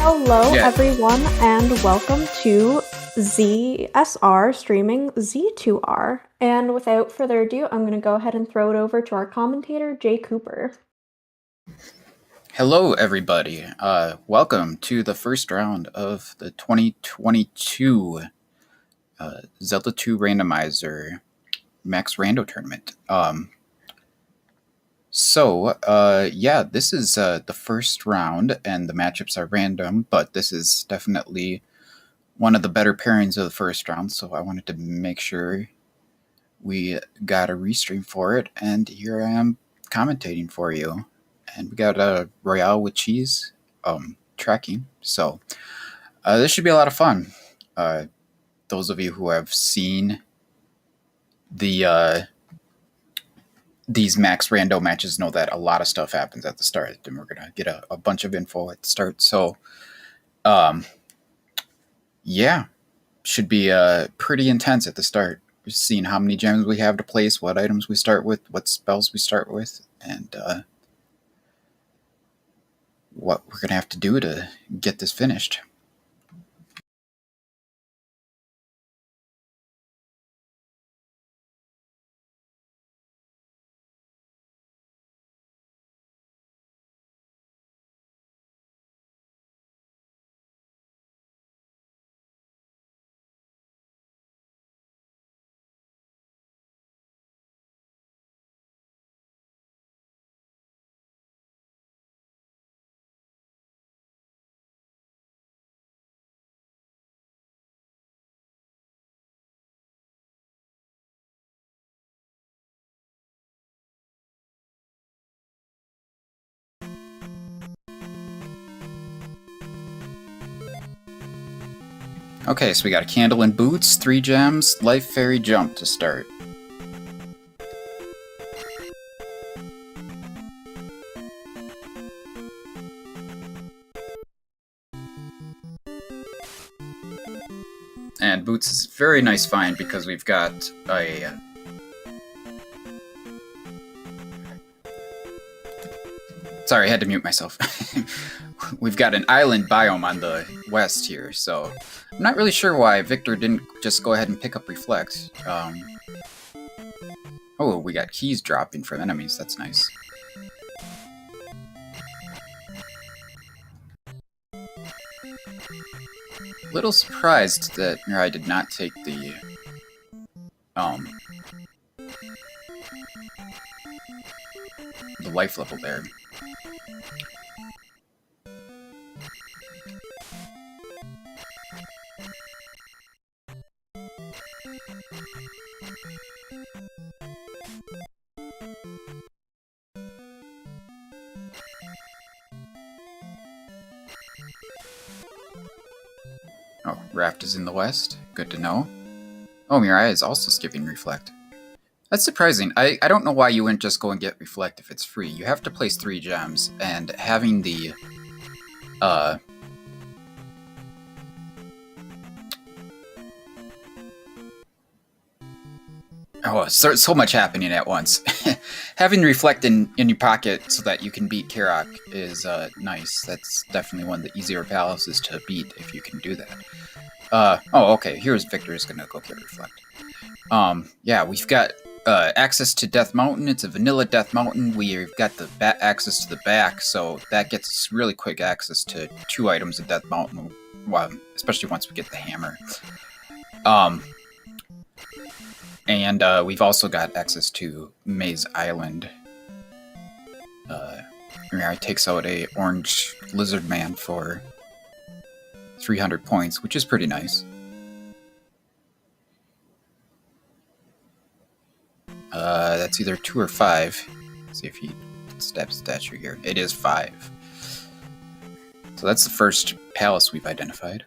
Hello, everyone, and welcome to ZSR streaming Z2R. And without further ado, I'm going to go ahead and throw it over to our commentator, Jay Cooper. Hello, everybody. Welcome to the first round of the 2022 Zelda 2 Randomizer Max Rando tournament. This is the first round, and the matchups are random, but this is definitely one of the better pairings of the first round, so I wanted to make sure we got a restream for it, and here I am commentating for you. And we got a Royale with cheese tracking, so this should be a lot of fun. Those of you who have seen the these Max Rando matches know that a lot of stuff happens at the start, and we're gonna get a bunch of info at the start. So, yeah, should be pretty intense at the start. We're seeing how many gems we have to place, what items we start with, what spells we start with, and what we're gonna have to do to get this finished. Okay, so we got a candle and boots, 3 gems, life fairy jump to start. And boots is a very nice find because we've got a sorry, I had to mute myself. We've got an island biome on the west here, so I'm not really sure why Victor didn't just go ahead and pick up Reflect. Oh, we got keys dropping from enemies, that's nice. Little surprised that MiRai did not take the life level there. Oh, Raft is in the west. Good to know. Oh, MiRai is also skipping Reflect. That's surprising. I don't know why you wouldn't just go and get Reflect if it's free. You have to place 3 gems, and having the oh, so much happening at once. Having Reflect in your pocket so that you can beat Karok is nice. That's definitely one of the easier palaces to beat if you can do that. Oh, okay, here's Victor's gonna go get Reflect. Yeah, we've got access to Death Mountain. It's a vanilla Death Mountain. We've got the access to the back, so that gets us really quick access to 2 items in Death Mountain, especially once we get the hammer. And we've also got access to Maze Island. MiRai takes out a orange lizard man for 300 points, which is pretty nice. That's either 2 or 5. Let's see if he stabs statue here. It is 5. So that's the first palace we've identified.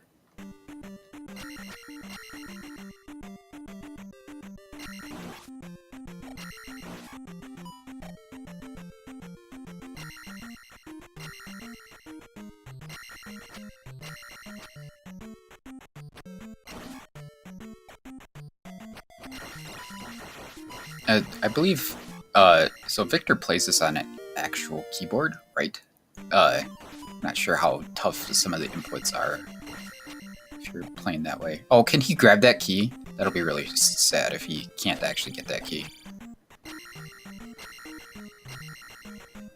I believe, so Victor plays this on an actual keyboard, right? Not sure how tough some of the inputs are if you're playing that way. Oh, can he grab that key? That'll be really sad if he can't actually get that key.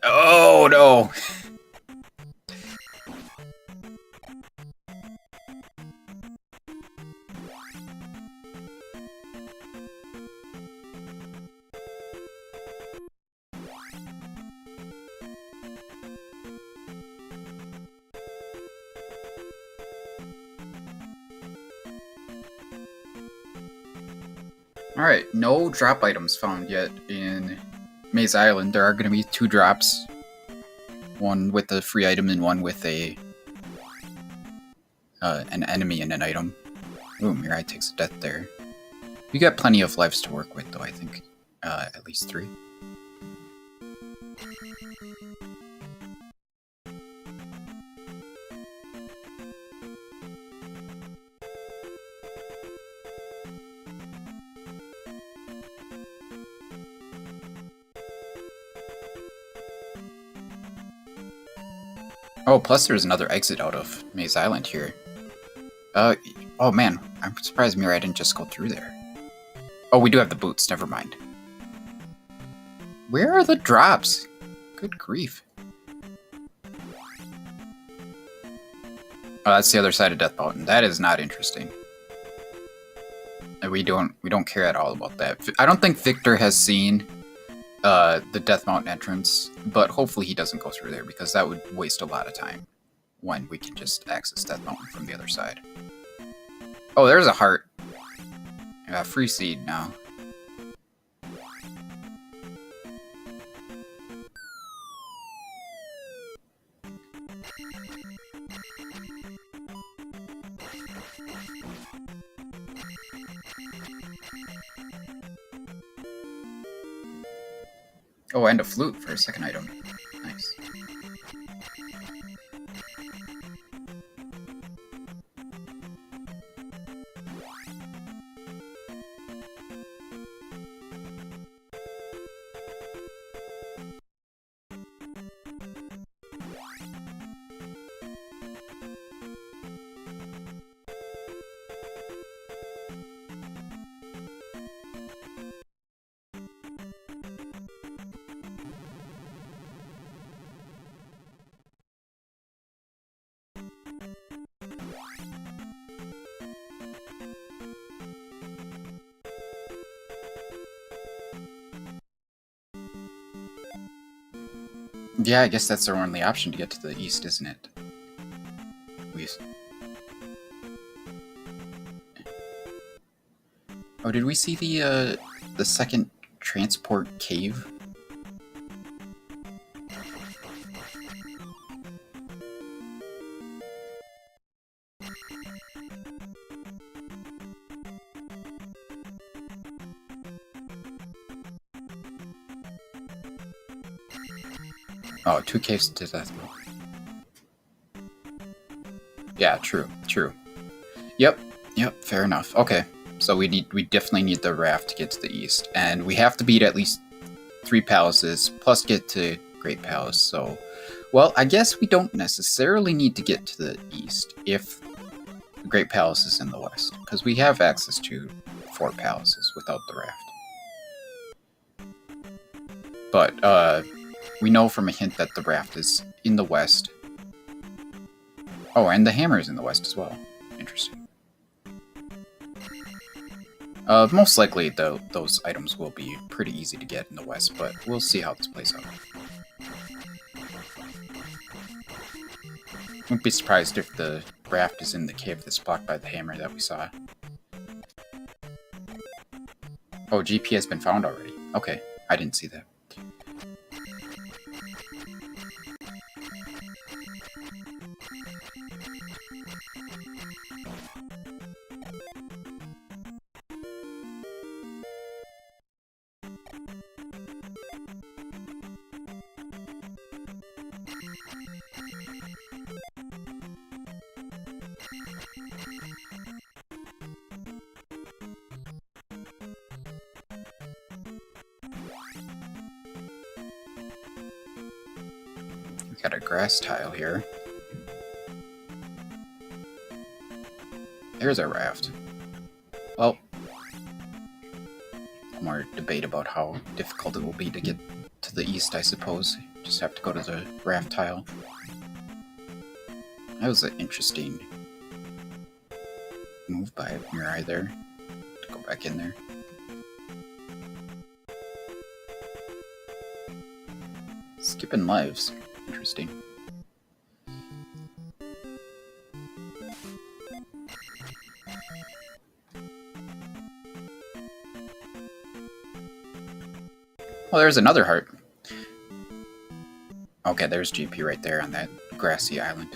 Oh, no! Alright, no drop items found yet in Maze Island. There are going to be 2 drops. One with a free item and one with a an enemy and an item. Ooh, MiRai takes a death there. You got plenty of lives to work with, though, I think. At least 3. Oh, plus there's another exit out of Maze Island here. Oh man, I'm surprised MiRai didn't just go through there. Oh, we do have the boots, never mind. Where are the drops? Good grief. Oh, that's the other side of Death Mountain. That is not interesting. We don't care at all about that. I don't think Victor has seen the Death Mountain entrance, but hopefully he doesn't go through there because that would waste a lot of time when we can just access Death Mountain from the other side. Oh, there's a heart. Free seed now. Oh, and a flute for a second item. Nice. Yeah, I guess that's our only option to get to the east, isn't it? Oh, did we see the second transport cave? Oh, 2 caves to Death Mountain. Yeah, true. Yep, fair enough. Okay, so we definitely need the raft to get to the east, and we have to beat at least 3 palaces, plus get to Great Palace, so... Well, I guess we don't necessarily need to get to the east if the Great Palace is in the west, because we have access to 4 palaces without the raft. But, we know from a hint that the raft is in the west. Oh, and the hammer is in the west as well. Interesting. Most likely, those items will be pretty easy to get in the west, but we'll see how this plays out. Wouldn't be surprised if the raft is in the cave that's blocked by the hammer that we saw. Oh, GP has been found already. Okay, I didn't see that. Got a grass tile here. Here's our raft. Well, more debate about how difficult it will be to get to the east, I suppose. Just have to go to the raft tile. That was an interesting move by MiRai there. To go back in there. Skipping lives. Interesting. Well, there's another heart. Okay, there's GP right there on that grassy island.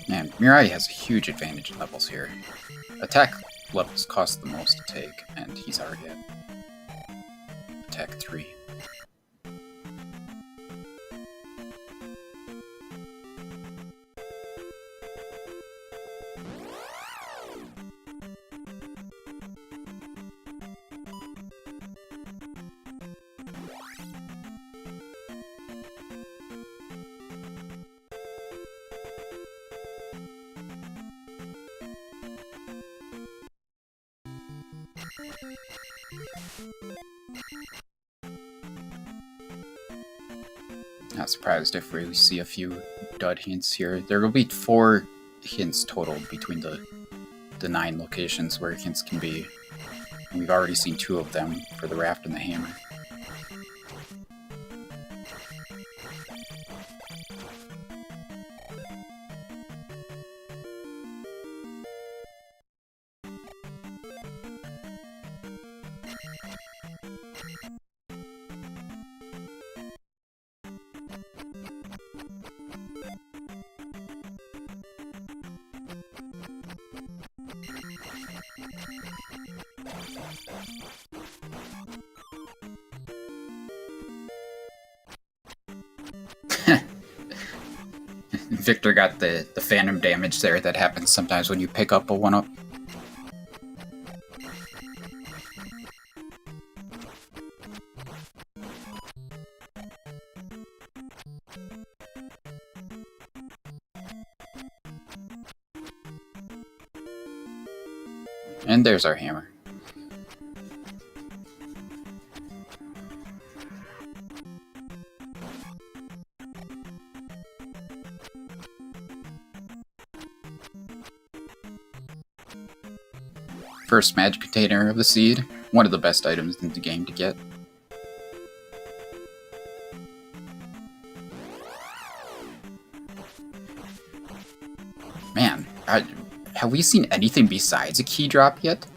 Man, MiRai has a huge advantage in levels here. Attack levels cost the most to take, and he's already at attack 3. Not surprised if we see a few dud hints here. There will be 4 hints total between the 9 locations where hints can be. And we've already seen 2 of them for the raft and the hammer. Victor got the phantom damage there that happens sometimes when you pick up a 1-up. And there's our hammer. First magic container of the seed. One of the best items in the game to get. Man, have we seen anything besides a key drop yet?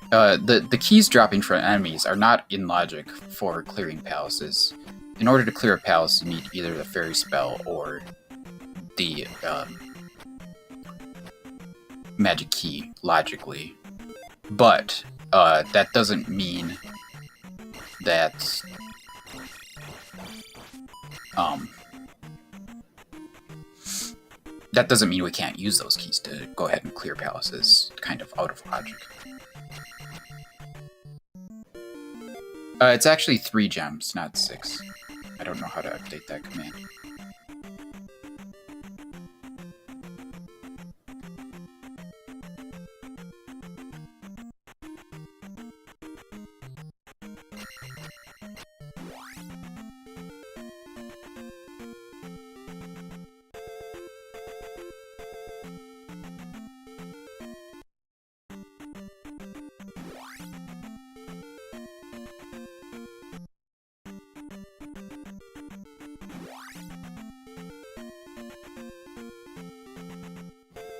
The keys dropping from enemies are not in logic for clearing palaces. In order to clear a palace, you need either the fairy spell or the magic key, logically. But that doesn't mean that that doesn't mean we can't use those keys to go ahead and clear palaces, kind of out of logic. It's actually 3 gems, not 6. I don't know how to update that command.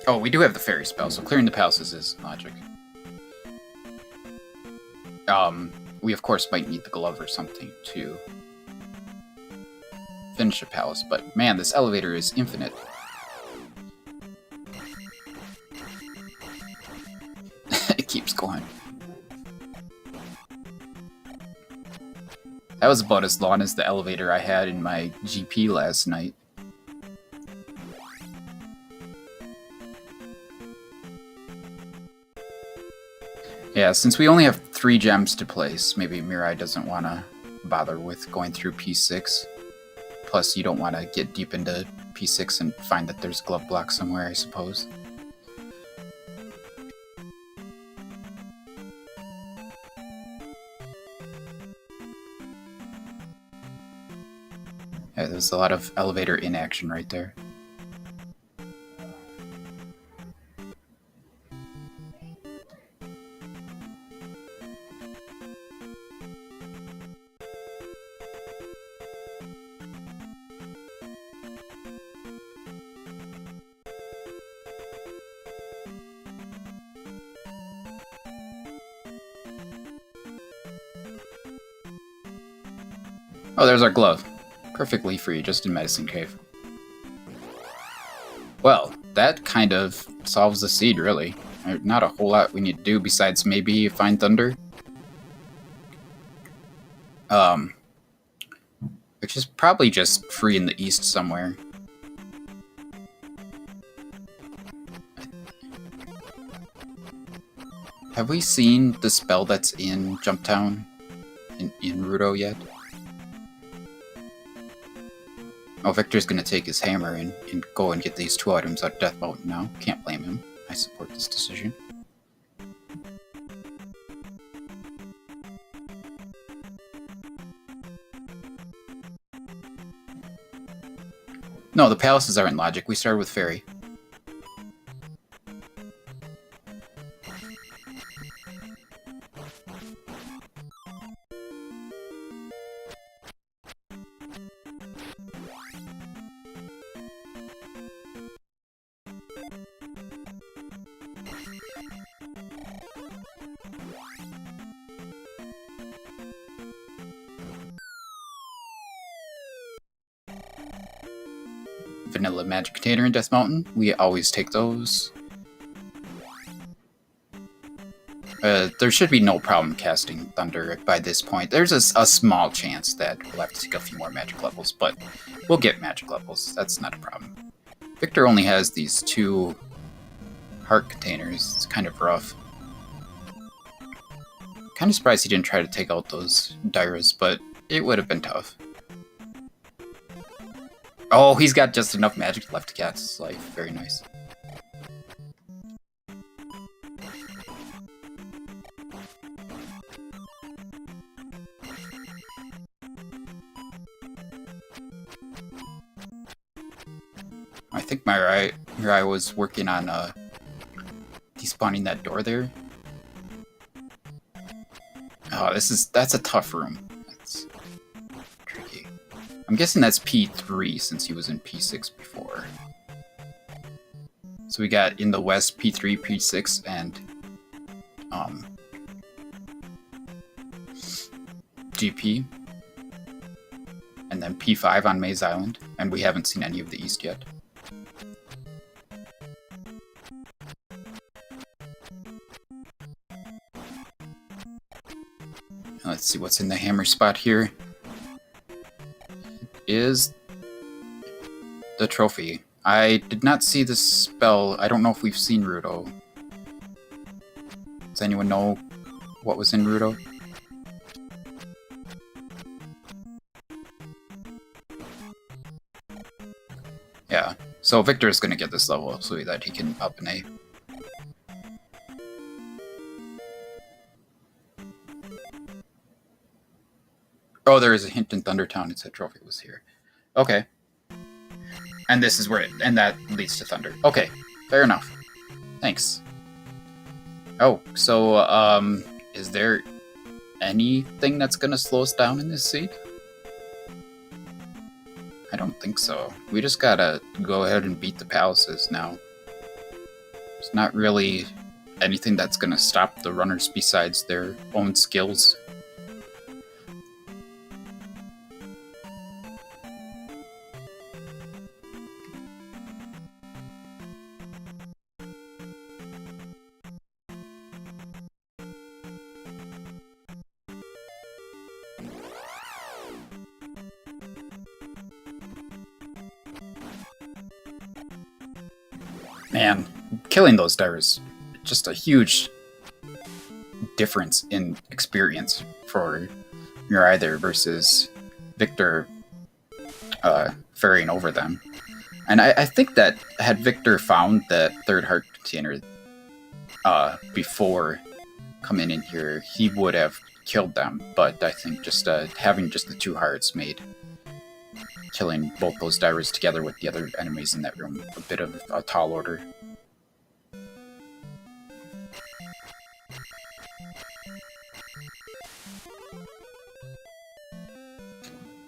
Oh, we do have the fairy spell, so clearing the palaces is logic. We of course might need the glove or something to finish a palace, but man, this elevator is infinite. That was about as long as the elevator I had in my GP last night. Yeah, since we only have 3 gems to place, maybe MiRai doesn't want to bother with going through P6. Plus, you don't want to get deep into P6 and find that there's glove block somewhere, I suppose. Yeah, there's a lot of elevator inaction right there. Oh, there's our glove. Perfectly free, just in Medicine Cave. Well, that kind of solves the seed, really. There's not a whole lot we need to do besides maybe find Thunder. Which is probably just free in the east somewhere. Have we seen the spell that's in Jump Town in Rudo yet? Oh, Victor's gonna take his hammer and go and get these 2 items out of Death Mountain now. Can't blame him. I support this decision. No, the palaces aren't logic. We started with Fairy. Vanilla magic container in Death Mountain. We always take those. There should be no problem casting Thunder by this point. There's a small chance that we'll have to take a few more magic levels, but we'll get magic levels. That's not a problem. Victor only has these 2 heart containers. It's kind of rough. Kind of surprised he didn't try to take out those Dyras, but it would have been tough. Oh, he's got just enough magic left to catch his life. Very nice. I think MiRai was working on despawning that door there. Oh, that's a tough room. That's tricky. I'm guessing that's P3 since he was in P6 before. So we got in the west P3, P6, and GP. And then P5 on Maze Island. And we haven't seen any of the east yet. Let's see what's in the hammer spot here. Is the trophy. I did not see the spell. I don't know if we've seen Rudo. Does anyone know what was in Rudo? Yeah, so Victor is going to get this level up so that he can up an A. Oh, there is a hint in Thundertown. It said trophy was here. Okay. And this is where and that leads to Thunder. Okay, fair enough. Thanks. Oh, so, is there anything that's gonna slow us down in this seed? I don't think so. We just gotta go ahead and beat the palaces now. There's not really anything that's gonna stop the runners besides their own skills. Man, killing those divers, just a huge difference in experience for MiRai there versus Victor ferrying over them. And I think that had Victor found that third heart container before coming in here, he would have killed them. But I think just having just the 2 hearts made killing both those divers together with the other enemies in that room a bit of a tall order.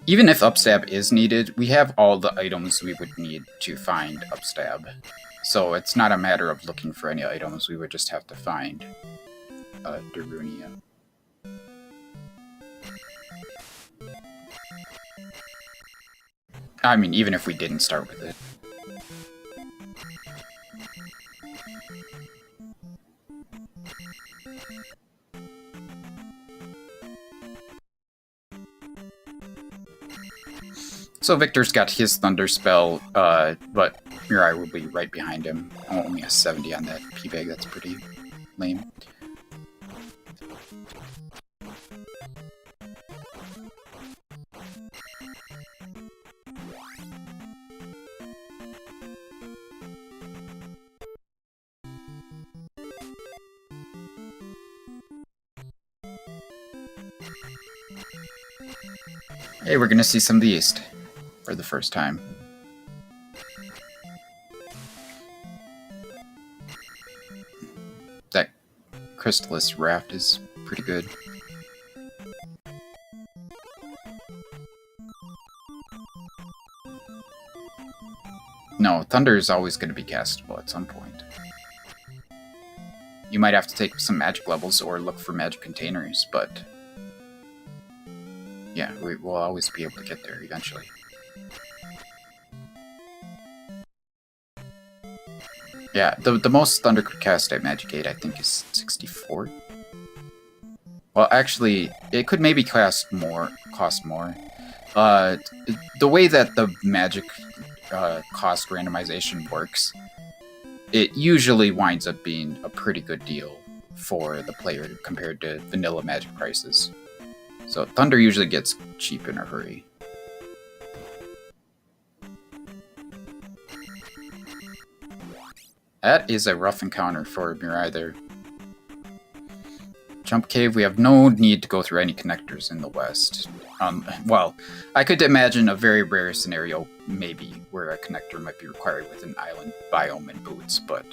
Even if upstab is needed, we have all the items we would need to find upstab. So it's not a matter of looking for any items, we would just have to find Darunia. I mean, even if we didn't start with it. So Victor's got his Thunder Spell, but MiRai will be right behind him. Only a 70 on that P-Bag, that's pretty lame. Hey, we're gonna see some of the East for the first time. That Crystallis raft is pretty good. No, Thunder is always going to be castable at some point. You might have to take some magic levels or look for magic containers, but yeah, we will always be able to get there eventually. Yeah, the most Thunder could cast at Magic 8, I think, is 64. Well, actually, it could maybe cost more. The way that the Magic cost randomization works, it usually winds up being a pretty good deal for the player compared to vanilla Magic prices. So Thunder usually gets cheap in a hurry. That is a rough encounter for MiRai there. Jump Cave, we have no need to go through any connectors in the west. Well, I could imagine a very rare scenario, maybe, where a connector might be required with an island biome and boots, but...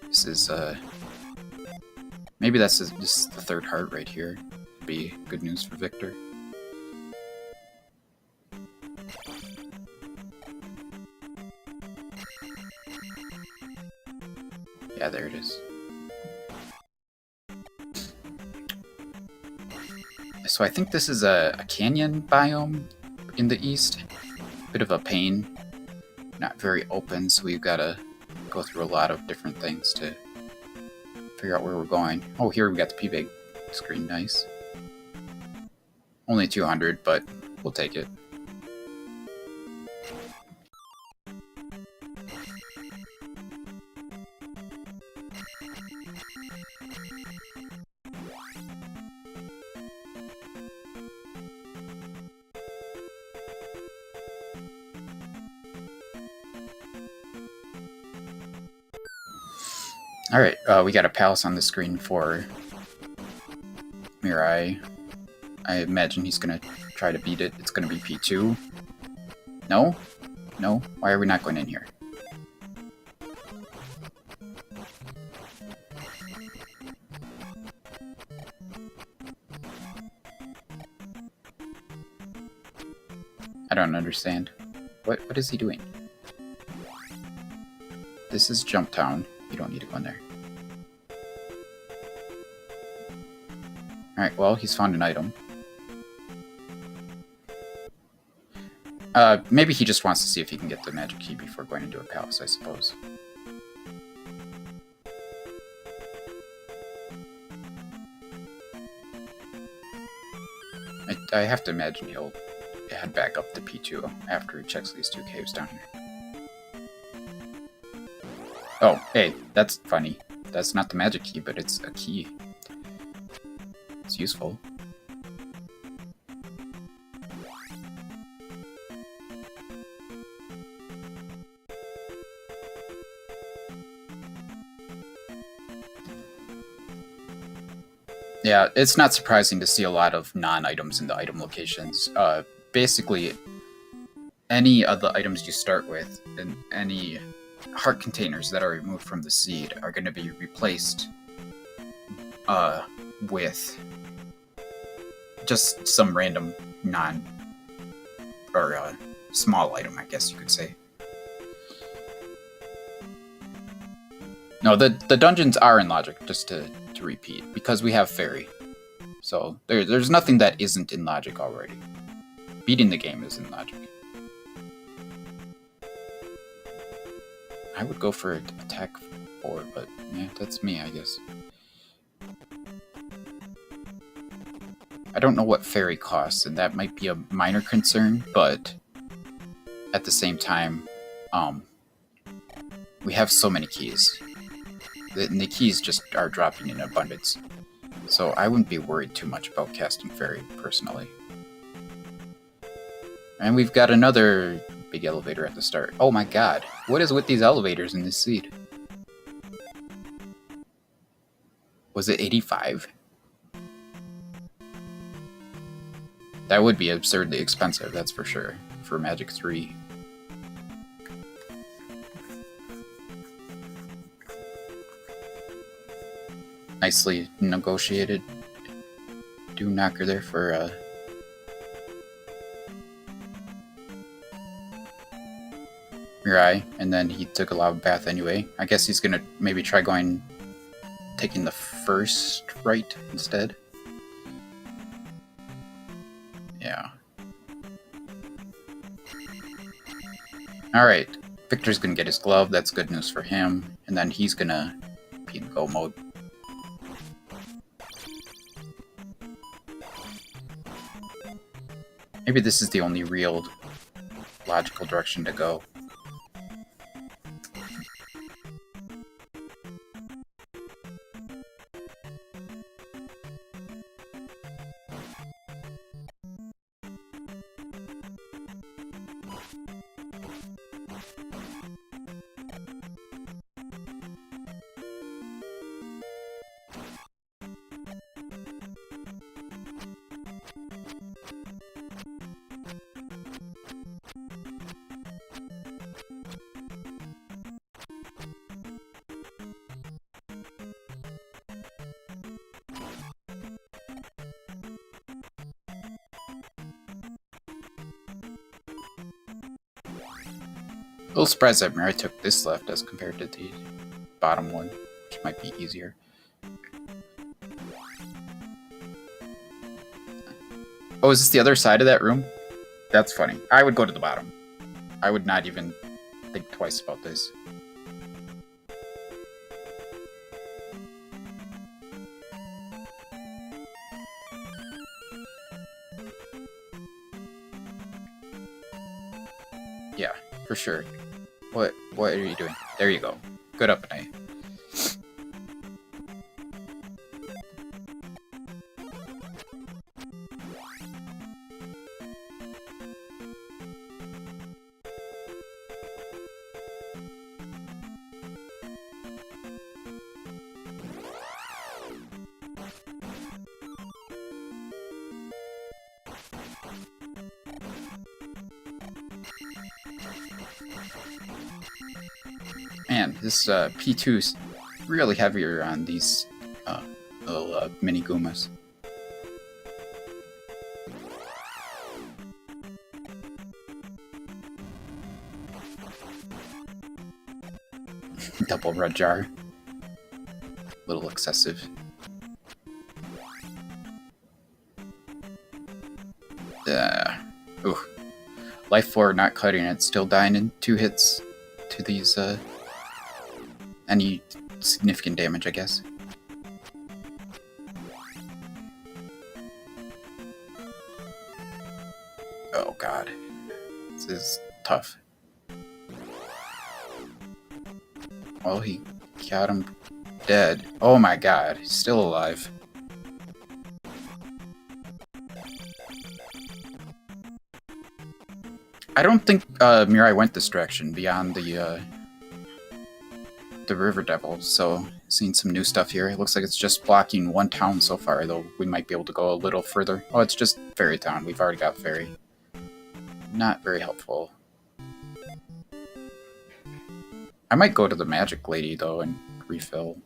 This is, maybe that's just the third heart right here. Be good news for Victor. Yeah, there it is. So I think this is a canyon biome in the east. Bit of a pain. Not very open, so we've got to go through a lot of different things to figure out where we're going. Oh, here we got the P-Bag screen. Nice. Only 200, but we'll take it. Alright, we got a palace on the screen for MiRai. I imagine he's gonna try to beat it. It's gonna be P2. No? No? Why are we not going in here? I don't understand. What is he doing? This is Jump Town. You don't need to go in there. Alright, well, he's found an item. Maybe he just wants to see if he can get the magic key before going into a palace, I suppose. I have to imagine he'll head back up to P2 after he checks these 2 caves down here. Oh, hey, that's funny. That's not the magic key, but it's a key. It's useful. Yeah, it's not surprising to see a lot of non-items in the item locations. Basically, any of the items you start with and any heart containers that are removed from the seed are going to be replaced with just some random small item, I guess you could say. No, the dungeons are in logic, just to repeat, because we have fairy. So there's nothing that isn't in logic already. Beating the game is in logic. I would go for attack 4, but yeah, that's me, I guess. I don't know what fairy costs, and that might be a minor concern, but at the same time, we have so many keys. The keys just are dropping in abundance. So I wouldn't be worried too much about casting fairy, personally. And we've got another big elevator at the start. Oh my god, what is with these elevators in this seed? Was it 85? That would be absurdly expensive, that's for sure, for Magic 3. Nicely negotiated Doom Knocker there for MiRai, and then he took a lava bath anyway. I guess he's gonna maybe try taking the first right instead. Yeah. Alright, Victor's gonna get his glove, that's good news for him, and then he's gonna be in go mode. Maybe this is the only real logical direction to go. A little surprised that MiRai took this left as compared to the bottom one, which might be easier. Oh, is this the other side of that room? That's funny. I would go to the bottom. I would not even think twice about this. Yeah, for sure. What are you doing? There you go. Good up and Man, this P2's really heavier on these little mini Goomas. Double red jar. Little excessive. Ooh. Life 4 not cutting it, still dying in 2 hits to these any significant damage, I guess. Oh god. This is tough. Oh, he got him dead. Oh my god, he's still alive. I don't think MiRai went this direction beyond the River Devil, so seeing some new stuff here. It looks like it's just blocking one town so far, though we might be able to go a little further. Oh, it's just Fairy Town. We've already got Fairy. Not very helpful. I might go to the Magic Lady, though, and refill.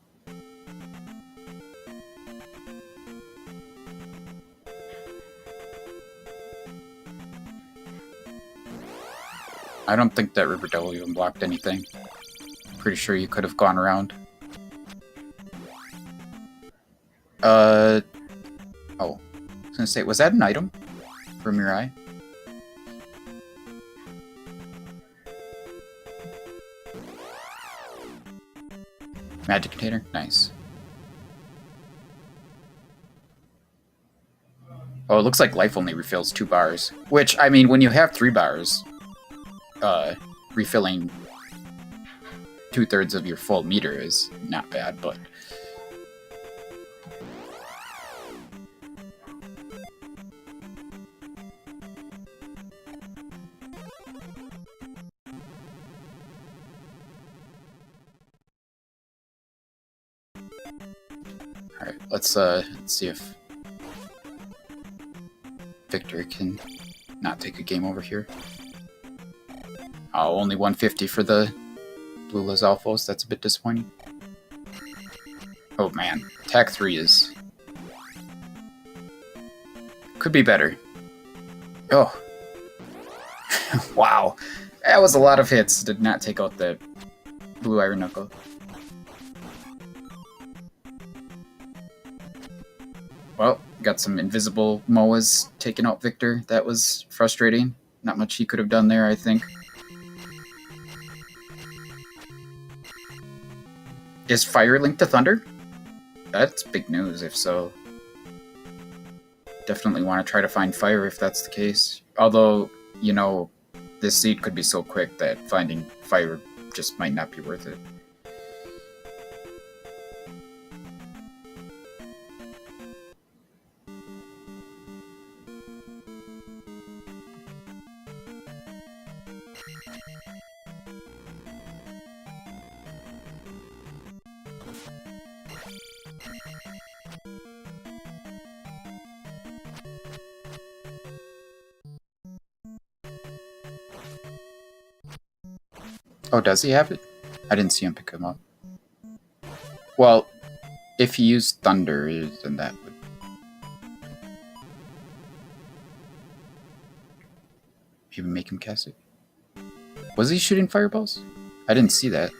I don't think that River Devil even blocked anything. Pretty sure you could have gone around. Oh. I was gonna say, was that an item for MiRai? Magic container? Nice. Oh, it looks like life only refills 2 bars. Which, I mean, when you have 3 bars, refilling 2/3 of your full meter is not bad, but... Alright, let's see if Victor can not take a game over here. Oh, only 150 for the Blue Lizalfos. That's a bit disappointing. Oh man, attack 3 is... could be better. Oh. Wow. That was a lot of hits. Did not take out the Blue Iron Knuckle. Well, got some invisible Moas taking out Victor. That was frustrating. Not much he could have done there, I think. Is fire linked to thunder? That's big news, if so. Definitely want to try to find fire if that's the case. Although, you know, this seed could be so quick that finding fire just might not be worth it. Oh, does he have it? I didn't see him pick him up. Well, if he used thunder, then that would... even make him cast it. Was he shooting fireballs? I didn't see that.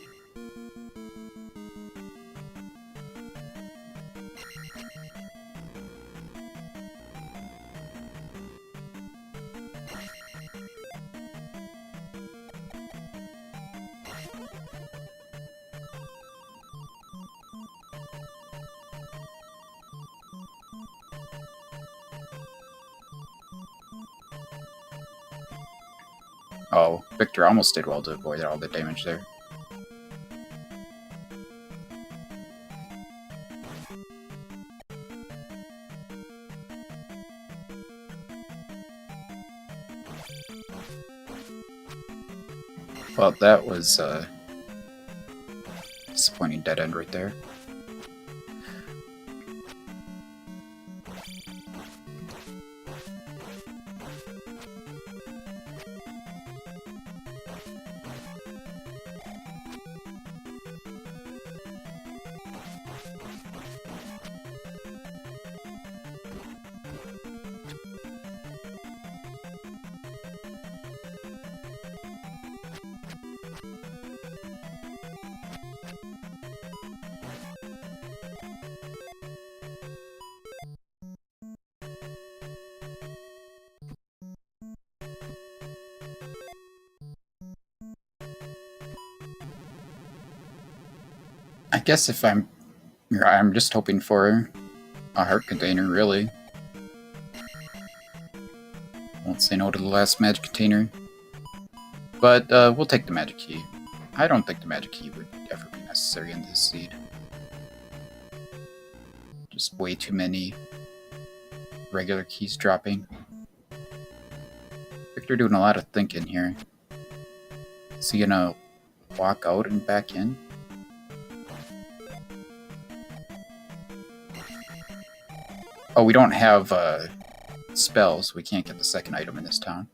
Oh, Victor almost did well to avoid all the damage there. Well, that was a disappointing dead end right there. I guess if I'm just hoping for a heart container, really. Won't say no to the last magic container. But we'll take the magic key. I don't think the magic key would ever be necessary in this seed. Just way too many regular keys dropping. Victor doing a lot of thinking here. Is he gonna walk out and back in? Oh, we don't have spells. We can't get the second item in this town.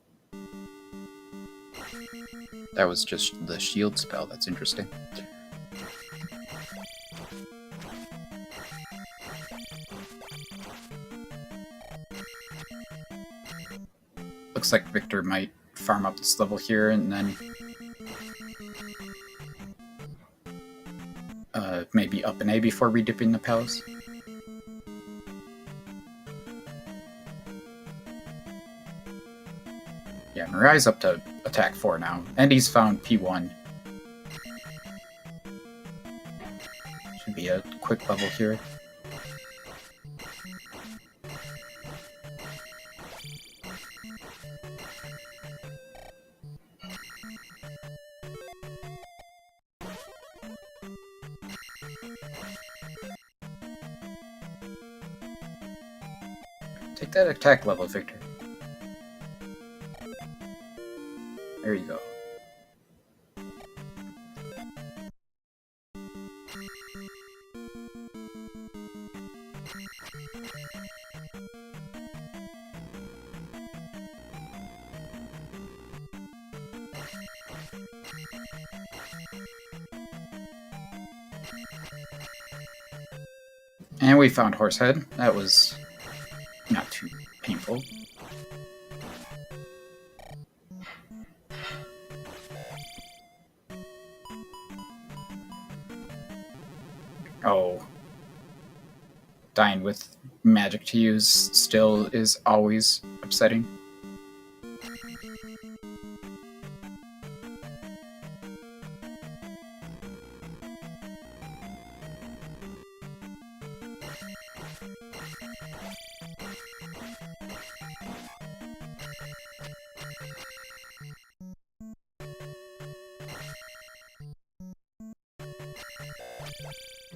That was just the shield spell. That's interesting. Looks like Victor might farm up this level here and then maybe up an A before redipping the palace. Yeah, MiRai's up to attack 4 now, and he's found P1. Should be a quick level here. Take that attack level, Victor. There you go. And we found Horsehead. That was not too painful. Oh. Dying with magic to use still is always upsetting.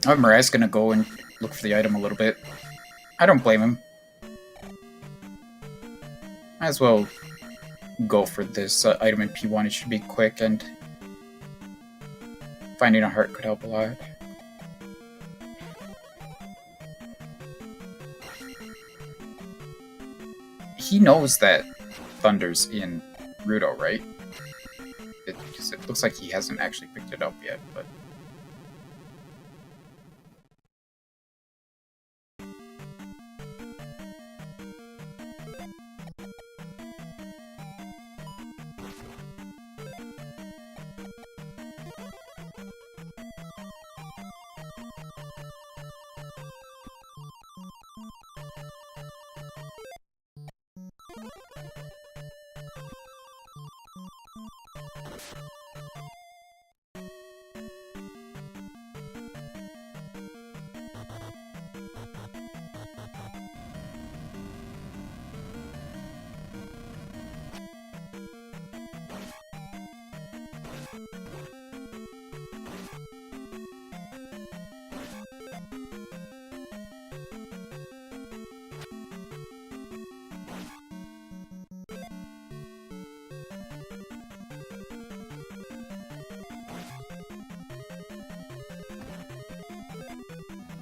Oh, MiRai's gonna go and look for the item a little bit. I don't blame him. Might as well go for this item in P1. It should be quick, and finding a heart could help a lot. He knows that Thunder's in Rando, right? Because it looks like he hasn't actually picked it up yet, but...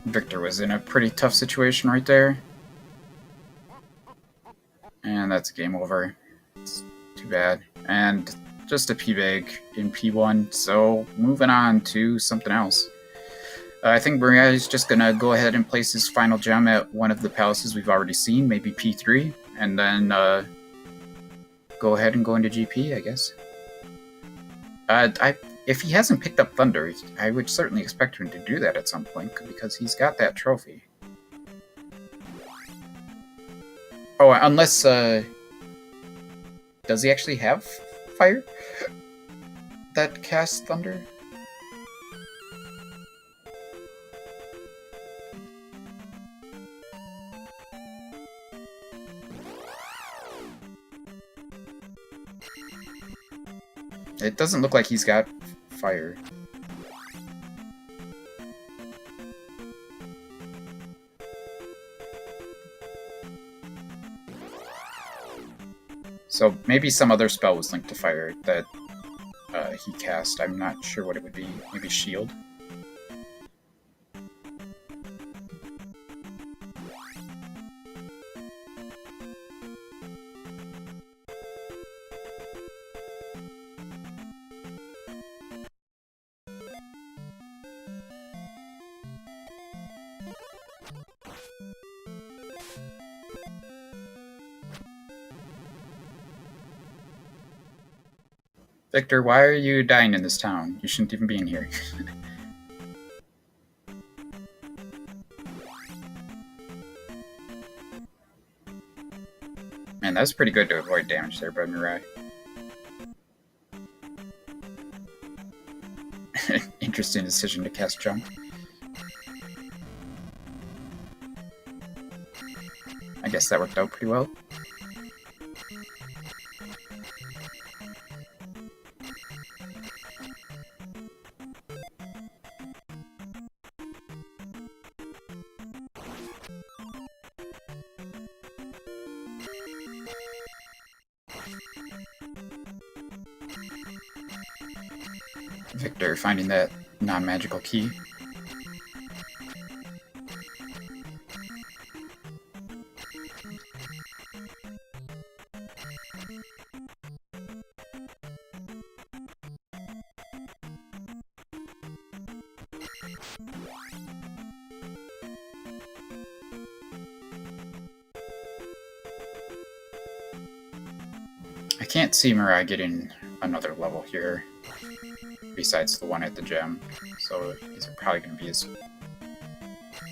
Victor was in a pretty tough situation right there. And that's game over. It's too bad. And just a P-Bag in P1, so moving on to something else. I think MiRai's just gonna go ahead and place his final gem at one of the palaces we've already seen, maybe P3, and then go ahead and go into GP, I guess. If he hasn't picked up Thunder, I would certainly expect him to do that at some point, because he's got that trophy. Oh, unless, does he actually have fire that casts Thunder? It doesn't look like he's got fire. So maybe some other spell was linked to fire that he cast. I'm not sure what it would be. Maybe shield? Victor, why are you dying in this town? You shouldn't even be in here. Man, that's pretty good to avoid damage there by MiRai. Interesting decision to cast jump. I guess that worked out pretty well. Victor finding that non-magical key. I can't see MiRai getting another level here, besides the one at the gem, so these are probably going to be his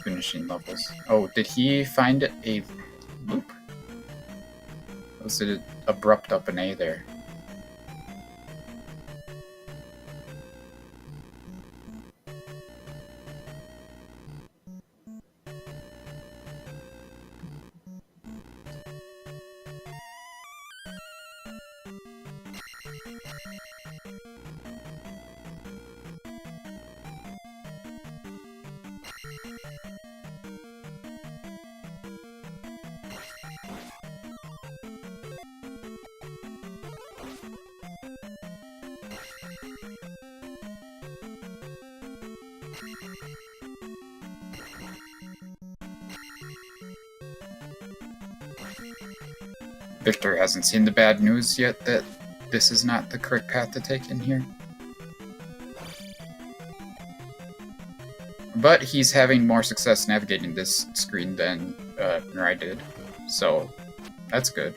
finishing levels. Oh, did he find a loop? Was it an abrupt up and A there? Victor hasn't seen the bad news yet that this is not the correct path to take in here. But he's having more success navigating this screen than MiRai did, so that's good.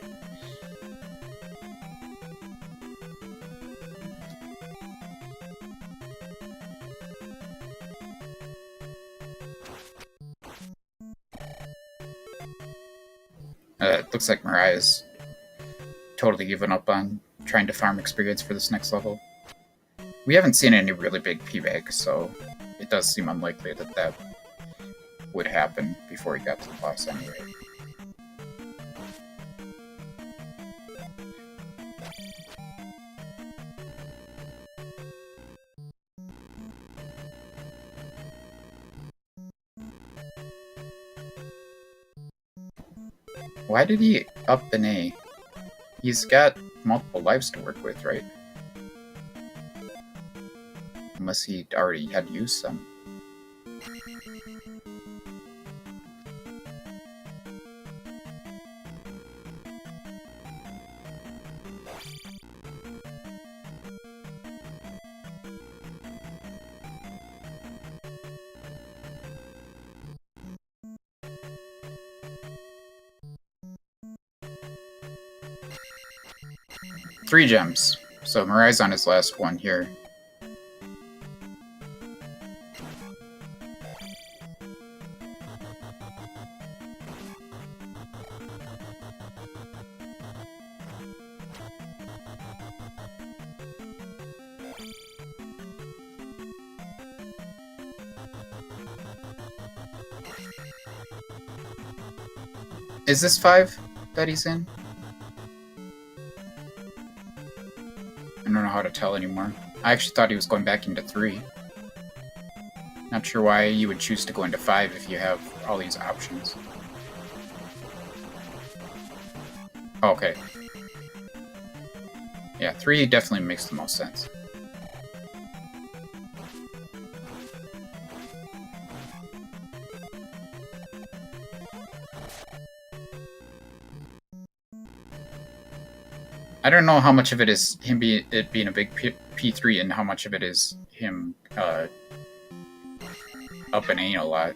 It looks like MiRai is totally given up on trying to farm experience for this next level. We haven't seen any really big P-bags, so it does seem unlikely that that would happen before he got to the boss anyway. Why did he up an A? He's got multiple lives to work with, right? Unless he already had used some. Three gems. So MiRai's on his last one here. Is this 5 that he's in? I don't know how to tell anymore. I actually thought he was going back into 3. Not sure why you would choose to go into 5 if you have all these options. Okay. Yeah, 3 definitely makes the most sense. I don't know how much of it is him being a big P3 and how much of it is him up and in a lot.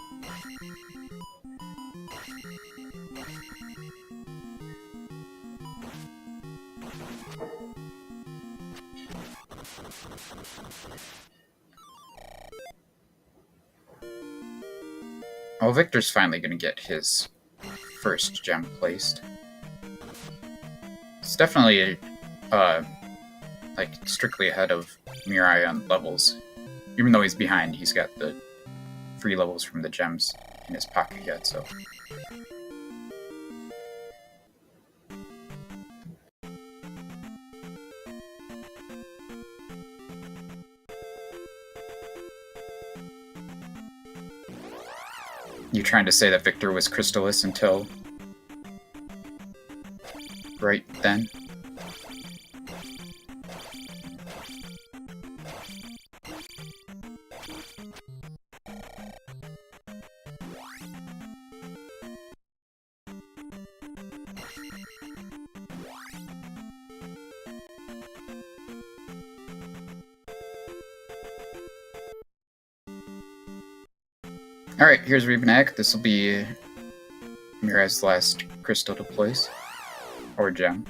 Oh, Victor's finally gonna get his first gem placed. It's definitely like strictly ahead of MiRai on levels. Even though he's behind, he's got the free levels from the gems in his pocket yet, so. You trying to say that Victor was Crystallis until right then? Alright, here's Rebanak. This will be MiRai's last crystal to place. Or gem.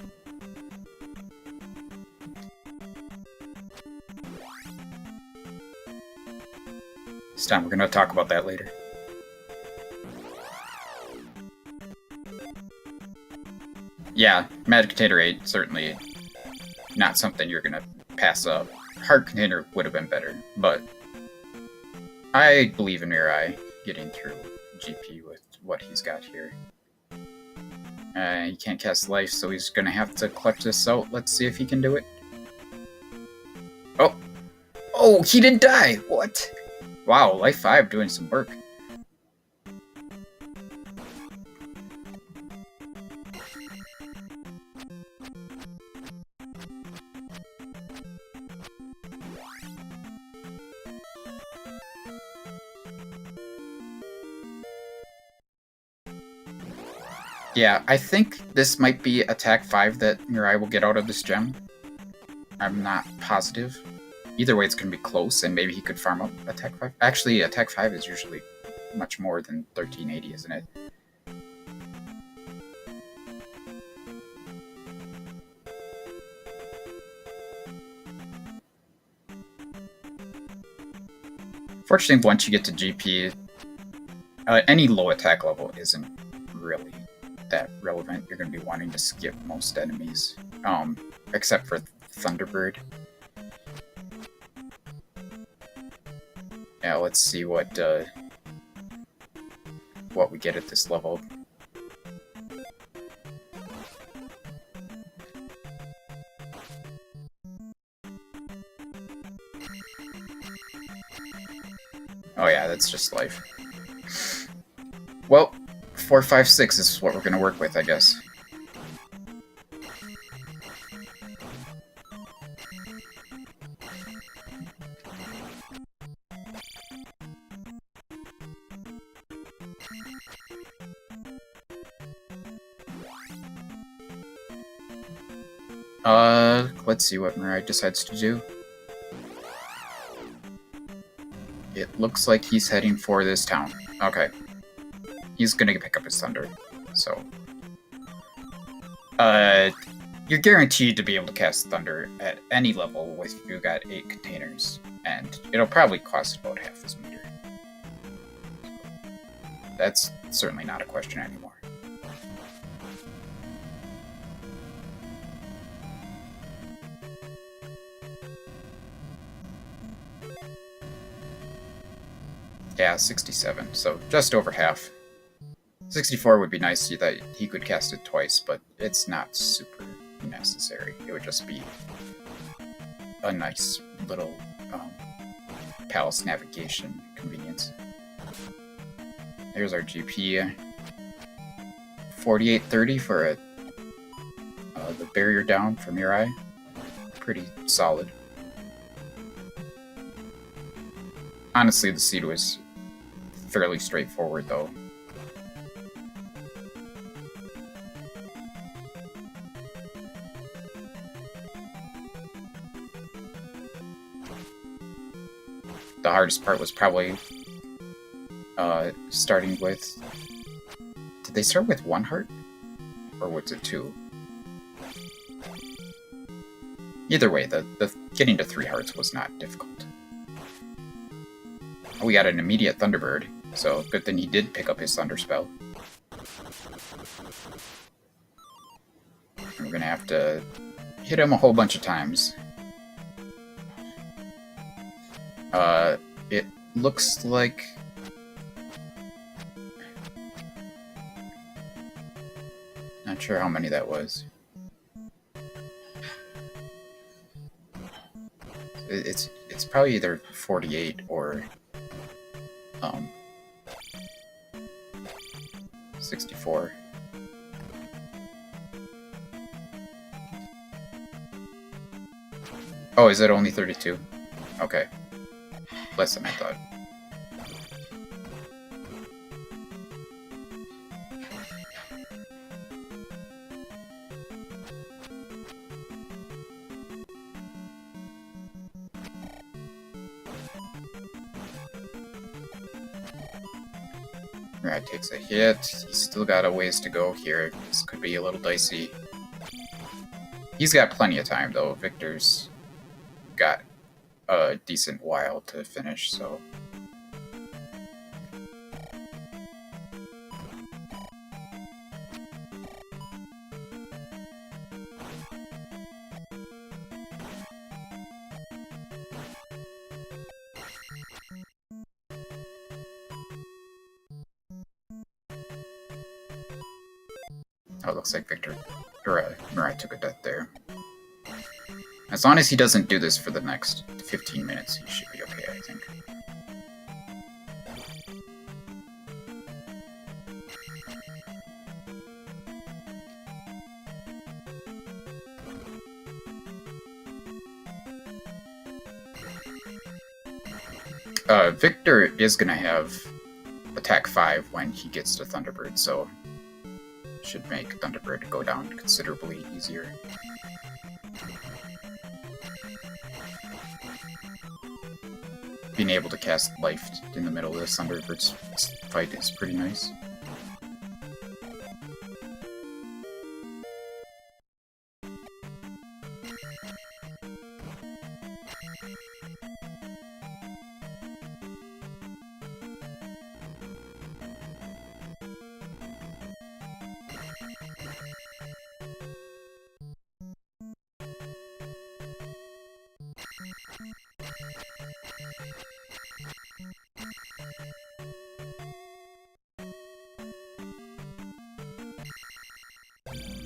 This time we're going to talk about that later. Yeah, Magic Container 8, certainly not something you're going to pass up. Heart Container would have been better, but I believe in MiRai getting through GP with what he's got here. He can't cast life, so he's gonna have to clutch this out. Let's see if he can do it. Oh! Oh, he didn't die! What? Wow, life 5 doing some work. Yeah, I think this might be attack 5 that MiRai will get out of this gem. I'm not positive. Either way, it's going to be close, and maybe he could farm up attack 5. Actually, attack 5 is usually much more than 1380, isn't it? Fortunately, once you get to GP, any low attack level isn't really that relevant. You're going to be wanting to skip most enemies, except for Thunderbird. Yeah, let's see what we get at this level. Oh yeah, that's just life. Well, 4, 5, 6 is what we're going to work with, I guess. Let's see what MiRai decides to do. It looks like he's heading for this town. Okay. He's gonna pick up his thunder, so... you're guaranteed to be able to cast thunder at any level if you got 8 containers, and it'll probably cost about half this meter. That's certainly not a question anymore. Yeah, 67, so just over half. 64 would be nice that he could cast it twice, but it's not super necessary. It would just be a nice little palace navigation convenience. There's our GP. 4830 for the barrier down for MiRai. Pretty solid. Honestly, the seed was fairly straightforward, though. The hardest part was probably starting with... Did they start with 1 heart? Or was it 2? Either way, the getting to 3 hearts was not difficult. We got an immediate Thunderbird, so good thing he did pick up his Thunder Spell. And we're gonna have to hit him a whole bunch of times. It looks like... Not sure how many that was. It's probably either 48 or 64. Oh, is it only 32? Okay. Less than I thought. Right, takes a hit. He's still got a ways to go here. This could be a little dicey. He's got plenty of time, though. Victor's got a decent while to finish, so... Oh, it looks like Victor, or MiRai took a death there. As long as he doesn't do this for the next 15 minutes, he should be okay, I think. Victor is gonna have attack 5 when he gets to Thunderbird, so should make Thunderbird go down considerably easier. Being able to cast Life in the middle of this Thunderbird fight is pretty nice.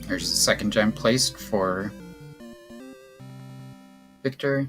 There's the second gem placed for Victor.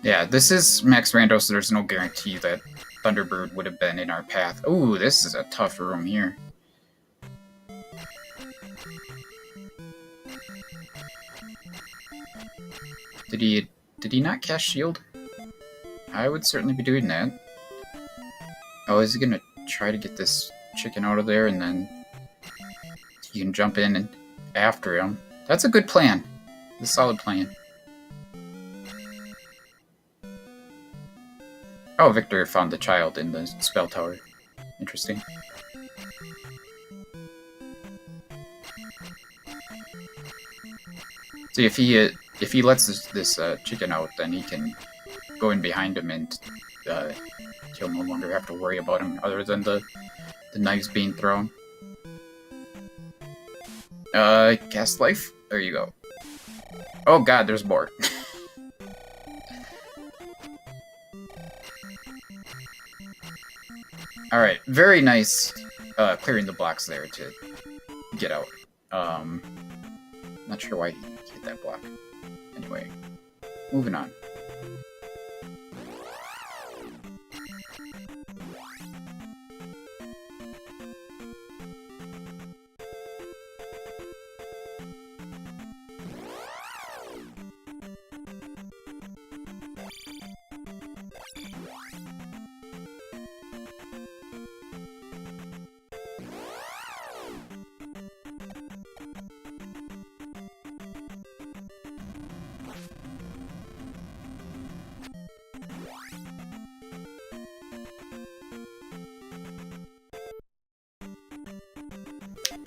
Yeah, this is Max Rando, so there's no guarantee that Thunderbird would have been in our path. Ooh, this is a tough room here. Did he not cast shield? I would certainly be doing that. Oh, is he gonna try to get this chicken out of there and then you can jump in and after him? That's a good plan. A solid plan. Oh, Victor found the child in the spell tower. Interesting. See, if he lets this chicken out, then he can go in behind him and he'll no longer have to worry about him other than the knives being thrown. Cast life? There you go. Oh god, there's more. Alright, very nice clearing the blocks there to get out. Not sure why he hit that block. Anyway, moving on.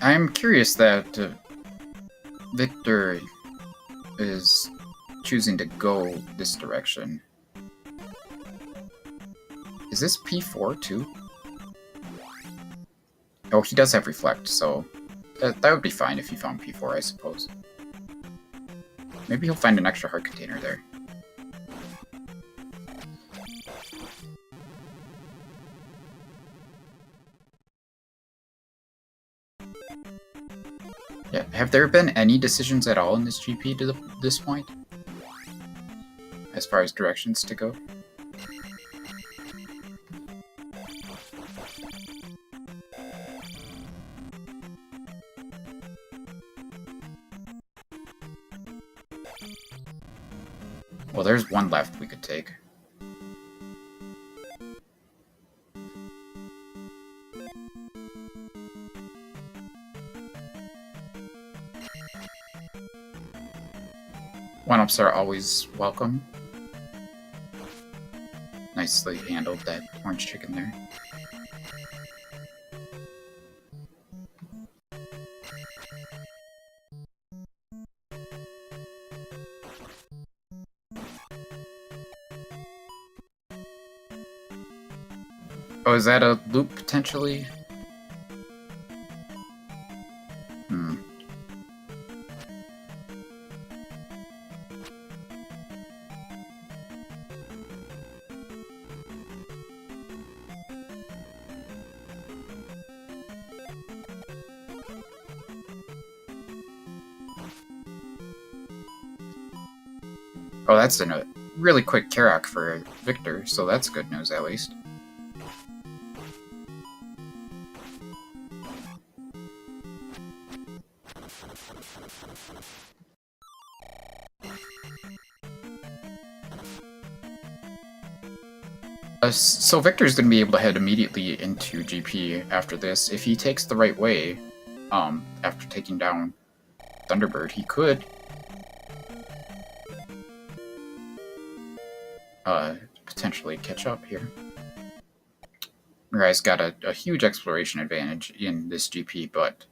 I'm curious that Victor is choosing to go this direction. Is this P4 too? Oh, he does have Reflect, so that would be fine if he found P4, I suppose. Maybe he'll find an extra heart container there. Yeah, have there been any decisions at all in this GP to this point? As far as directions to go? Well, there's one left we could take. One-ups are always welcome. Nicely handled that orange chicken there. Oh, is that a loop, potentially? Oh, that's a really quick Karak for Victor, so that's good news at least. So Victor's going to be able to head immediately into GP after this. If he takes the right way, after taking down Thunderbird, he could potentially catch up here. MiRai's got a huge exploration advantage in this GP, but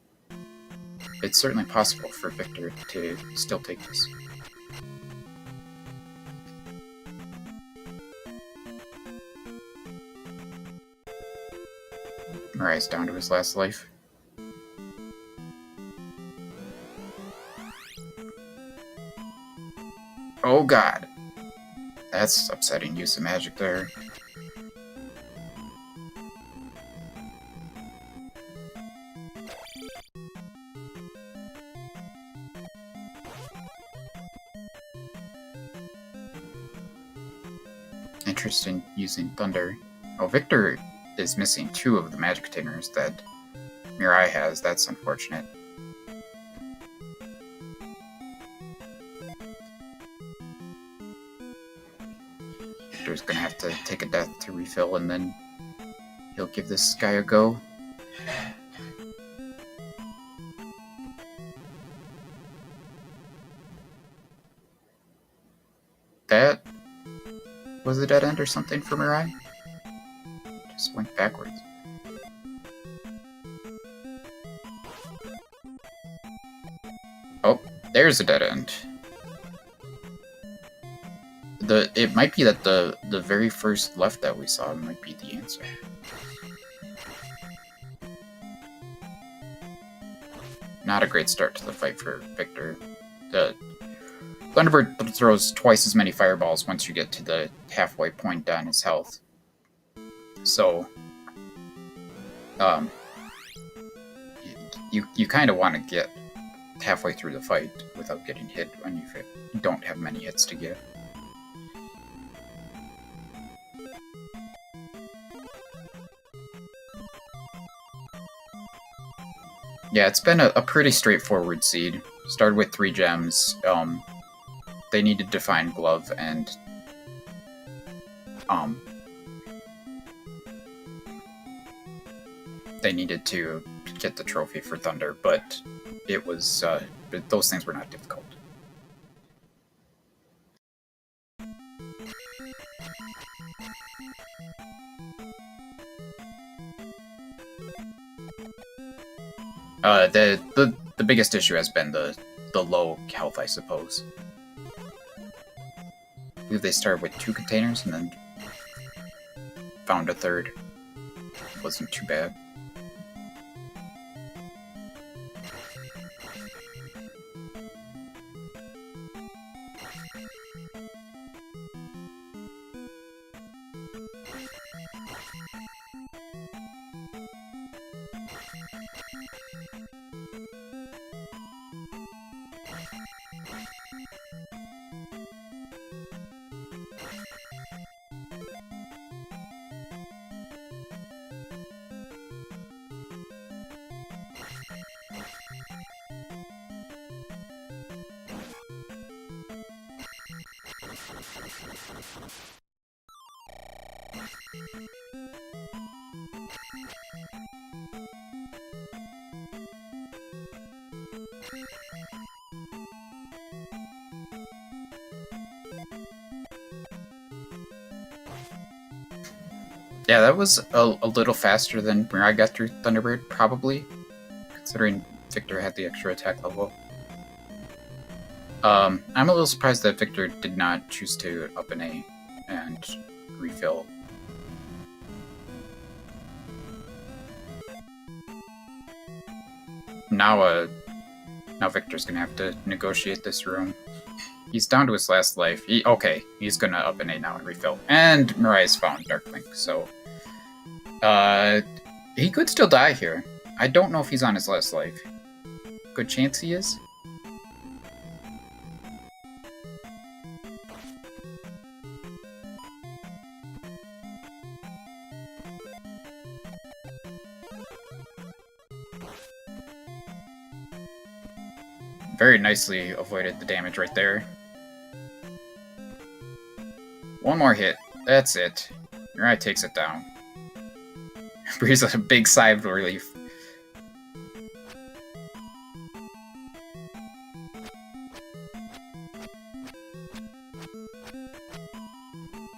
it's certainly possible for Victor to still take this. MiRai's down to his last life. Oh god! That's upsetting use of magic there. Interesting using Thunder. Oh, Victor is missing 2 of the magic containers that MiRai has. That's unfortunate. Victor's gonna have to take a death to refill, and then he'll give this guy a go. That was a dead end or something for MiRai? Just went backwards. Oh, there's a dead end. It might be that the very first left that we saw might be the answer. Not a great start to the fight for Victor. The Thunderbird throws twice as many fireballs once you get to the halfway point on his health. So, you kind of want to get halfway through the fight without getting hit when you don't have many hits to give. Yeah, it's been a pretty straightforward seed. Started with 3 gems. They needed to find Glove, and they needed to get the trophy for Thunder, but it was those things were not difficult. The biggest issue has been the low health, I suppose. I believe they started with 2 containers and then found a third. Wasn't too bad. Yeah, that was a little faster than MiRai got through Thunderbird, probably, considering Victor had the extra attack level. I'm a little surprised that Victor did not choose to up an A and refill. Now Victor's gonna have to negotiate this room. He's down to his last life. He's gonna up an A now and refill. And MiRai's found Darklink, so he could still die here. I don't know if he's on his last life. Good chance he is. Very nicely avoided the damage right there. One more hit. That's it. MiRai takes it down. Breathes a big sigh of relief.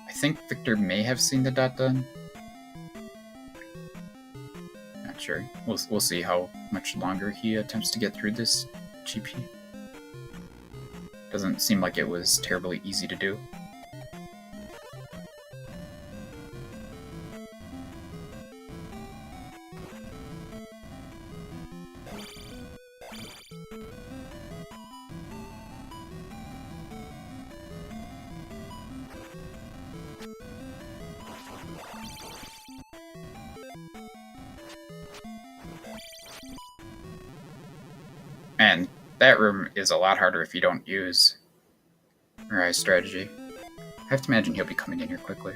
I think Victor may have seen the dot done. Not sure. We'll see how much longer he attempts to get through this GP. Doesn't seem like it was terribly easy to do. And that room is a lot harder if you don't use MiRai's strategy. I have to imagine he'll be coming in here quickly.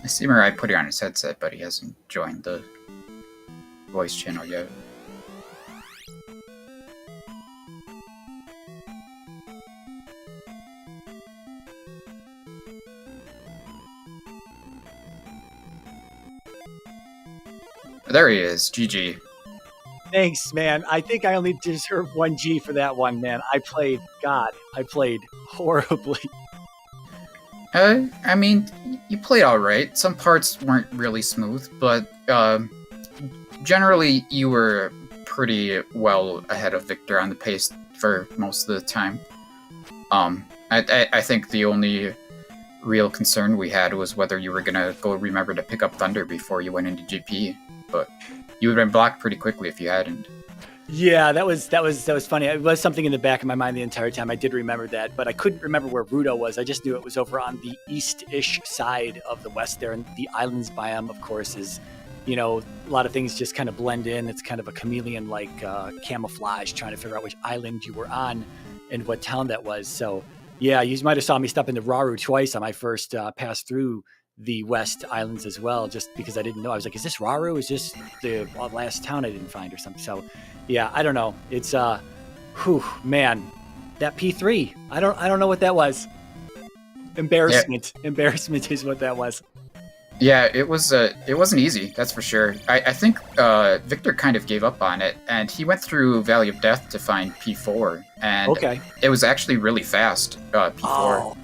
I see MiRai putting on his headset, but he hasn't joined the voice channel yet. There he is. GG. Thanks, man. I think I only deserve 1G for that one, man. I played horribly. I mean, you played all right. Some parts weren't really smooth, but generally you were pretty well ahead of Victor on the pace for most of the time. I think the only real concern we had was whether you were gonna go remember to pick up Thunder before you went into GP, but you would have been blocked pretty quickly if you hadn't. Yeah, that was funny. It was something in the back of my mind the entire time. I did remember that, but I couldn't remember where Rando was. I just knew it was over on the east-ish side of the west there. And the islands biome, of course, is, you know, a lot of things just kind of blend in. It's kind of a chameleon-like camouflage, trying to figure out which island you were on and what town that was. So, yeah, you might have saw me stop into Raru twice on my first pass through the West Islands as well, just because I didn't know. I was like, is this Raru? Is this the last town I didn't find or something? So, yeah, I don't know. It's, man, that P3. I don't know what that was. Embarrassment. Yeah. Embarrassment is what that was. Yeah, it wasn't easy, that's for sure. I think Victor kind of gave up on it, and he went through Valley of Death to find P4, and it was actually really fast, P4. Oh,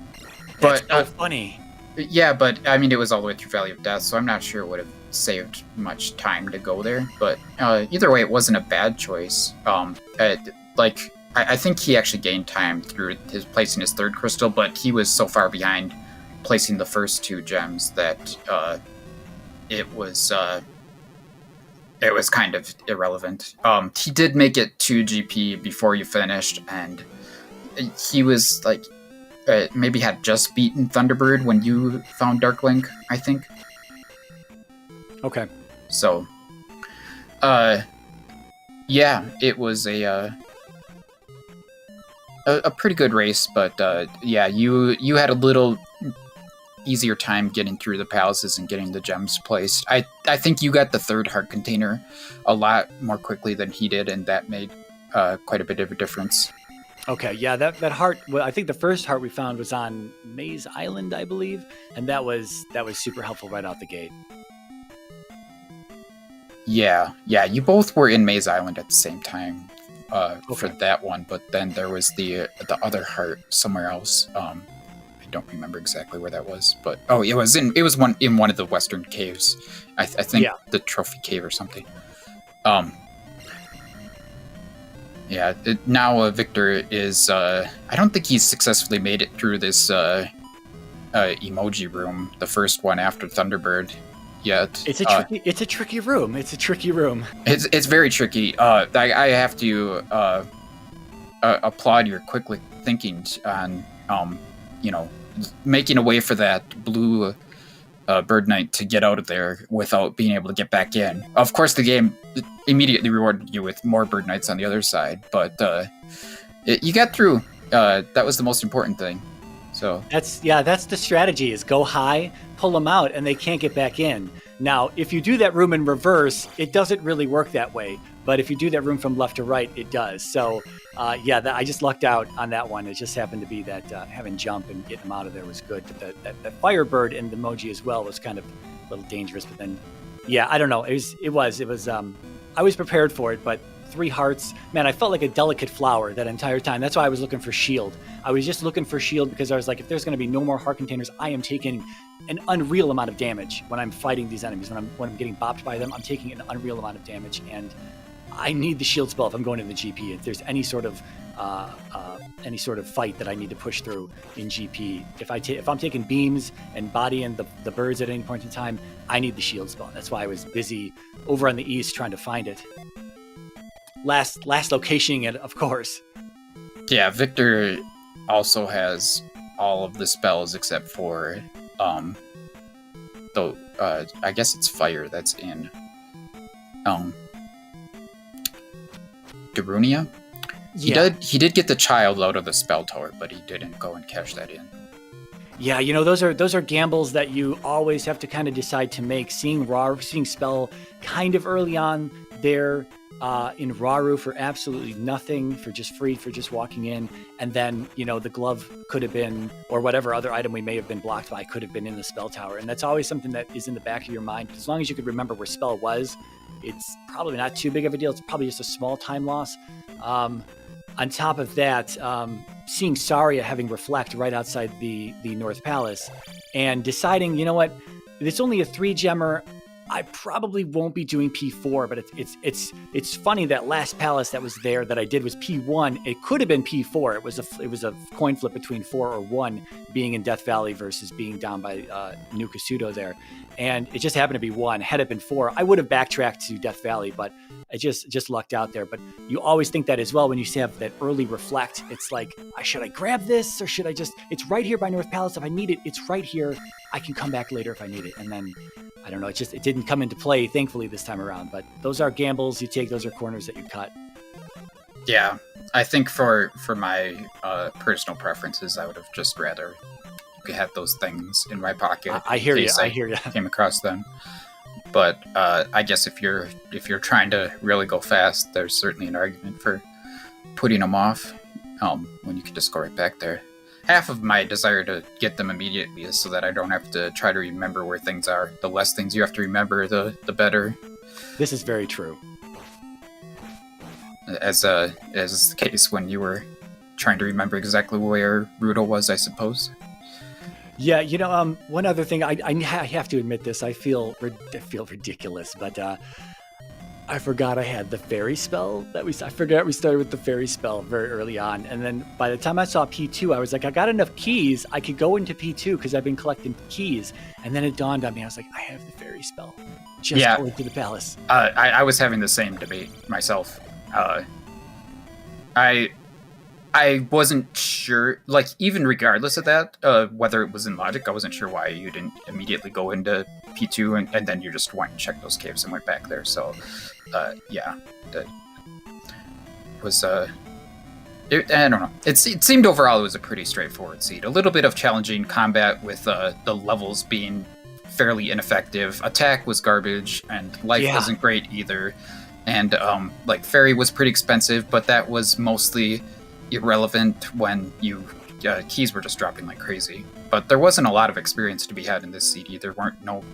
that's so funny. Yeah, but I mean, it was all the way through Valley of Death, so I'm not sure it would have saved much time to go there. But either way, it wasn't a bad choice. I think he actually gained time through his placing his third crystal, but he was so far behind placing the first two gems that it was kind of irrelevant. He did make it to GP before you finished, and he was like maybe had just beaten Thunderbird when you found Dark Link, I think. Okay. So, yeah, it was a pretty good race, but yeah, you had a little easier time getting through the palaces and getting the gems placed. I think you got the third heart container a lot more quickly than he did, and that made quite a bit of a difference. Okay, yeah, that heart. Well, I think the first heart we found was on Maze Island, I believe, and that was super helpful right out the gate. Yeah, you both were in Maze Island at the same time for that one, but then there was the other heart somewhere else. I don't remember exactly where that was, but it was in one of the western caves. I think the Trophy Cave or something. Yeah, now Victor is, I don't think he's successfully made it through this emoji room, the first one after Thunderbird, yet. It's a tricky room. It's a tricky room. It's very tricky. I have to applaud your quick thinking on, making a way for that blue Bird Knight to get out of there without being able to get back in. Of course, the game immediately rewarded you with more Bird Knights on the other side, but you got through. That was the most important thing. So that's the strategy: is go high, pull them out, and they can't get back in. Now, if you do that room in reverse, it doesn't really work that way. But if you do that room from left to right, it does. So, I just lucked out on that one. It just happened to be that having jump and getting them out of there was good. But that Firebird and the emoji as well was kind of a little dangerous. But then, I don't know. It was. I was prepared for it, but 3 hearts. Man, I felt like a delicate flower that entire time. That's why I was looking for shield. I was just looking for shield because I was like, if there's going to be no more heart containers, I am taking an unreal amount of damage when I'm fighting these enemies. When I'm getting bopped by them, I'm taking an unreal amount of damage, and I need the shield spell if I'm going in the GP. If there's any sort of fight that I need to push through in GP, if I'm taking beams and bodying the birds at any point in time, I need the shield spell. That's why I was busy over on the east trying to find it. Last locationing it, of course. Yeah, Victor also has all of the spells except for I guess it's fire that's in Darunia. He did get the child out of the spell tower, but he didn't go and cash that in. Yeah, those are gambles that you always have to kind of decide to make. Seeing spell kind of early on there in Raru for absolutely nothing, for just free, for just walking in, and then the glove could have been, or whatever other item we may have been blocked by, could have been in the spell tower, and that's always something that is in the back of your mind. As long as you could remember where spell was, it's probably not too big of a deal. It's probably just a small time loss. On top of that, seeing Saria having reflect right outside the North Palace and deciding, it's only a 3-gemmer. I probably won't be doing P4, but it's funny that last palace that was there that I did was P1. It could have been P4. It was a coin flip between 4 or 1 being in Death Valley versus being down by New Kasuto there. And it just happened to be 1. Had it been 4, I would have backtracked to Death Valley, but I just lucked out there. But you always think that as well when you have that early reflect. It's like, should I grab this or should I just, it's right here by North Palace. If I need it, it's right here. I can come back later if I need it. And then, I don't know, it didn't come into play, thankfully, this time around. But those are gambles you take. Those are corners that you cut. Yeah, I think for my personal preferences, I would have just rather have those things in my pocket. I hear you. Came across them. But I guess if you're trying to really go fast, there's certainly an argument for putting them off when you can just go right back there. Half of my desire to get them immediately is so that I don't have to try to remember where things are. The less things you have to remember, the better. This is very true. As is the case when you were trying to remember exactly where Rudo was, I suppose. Yeah, one other thing, I have to admit this. I feel ridiculous, but I forgot I had the fairy spell I forgot we started with the fairy spell very early on. And then by the time I saw P2, I was like, I got enough keys. I could go into P2 because I've been collecting keys. And then it dawned on me. I was like, I have the fairy spell. Just go into the palace. I was having the same debate myself. I wasn't sure, like, even regardless of that, whether it was in logic, I wasn't sure why you didn't immediately go into P2 and then you just went and checked those caves and went back there. So, yeah, that was, I don't know. It seemed overall it was a pretty straightforward seed. A little bit of challenging combat with the levels being fairly ineffective. Attack was garbage, and life wasn't great either. And, Fairy was pretty expensive, but that was mostly irrelevant when keys were just dropping like crazy. But there wasn't a lot of experience to be had in this CD. There weren't no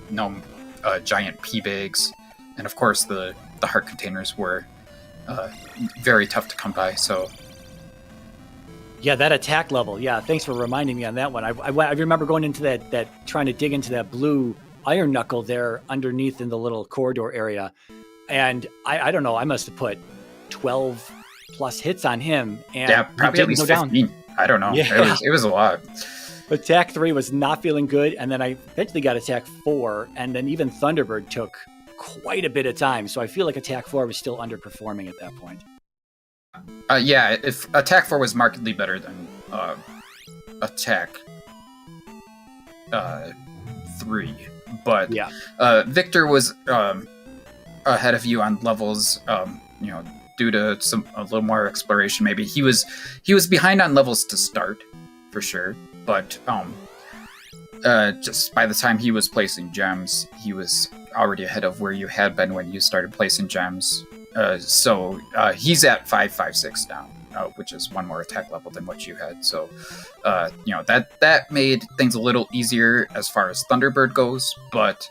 giant P bags, and of course the heart containers were very tough to come by. So yeah, that attack level. Yeah, thanks for reminding me on that one. I remember going into that trying to dig into that blue iron knuckle there underneath in the little corridor area, and I don't know. I must have put 12 plus hits on him, and probably at least 15. Down. I don't know. Yeah. It was a lot. Attack 3 was not feeling good, and then I eventually got Attack 4, and then even Thunderbird took quite a bit of time, so I feel like Attack 4 was still underperforming at that point. If Attack 4 was markedly better than Attack 3, but Victor was ahead of you on levels, due to a little more exploration. Maybe he was behind on levels to start, for sure. But just by the time he was placing gems, he was already ahead of where you had been when you started placing gems. So he's at 556 now, which is one more attack level than what you had. So that made things a little easier as far as Thunderbird goes. But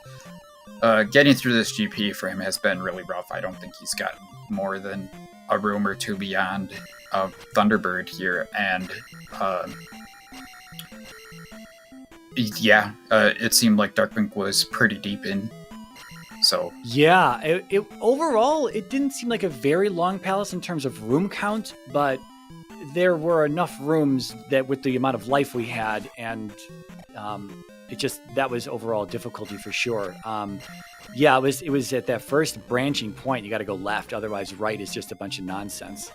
getting through this GP for him has been really rough. I don't think he's gotten more than a room or two beyond Thunderbird here, and it seemed like Darkwing was pretty deep in. So yeah, it overall it didn't seem like a very long palace in terms of room count, but there were enough rooms that with the amount of life we had, and that was overall difficulty for sure. Yeah, it was at that first branching point. You got to go left, otherwise right is just a bunch of nonsense.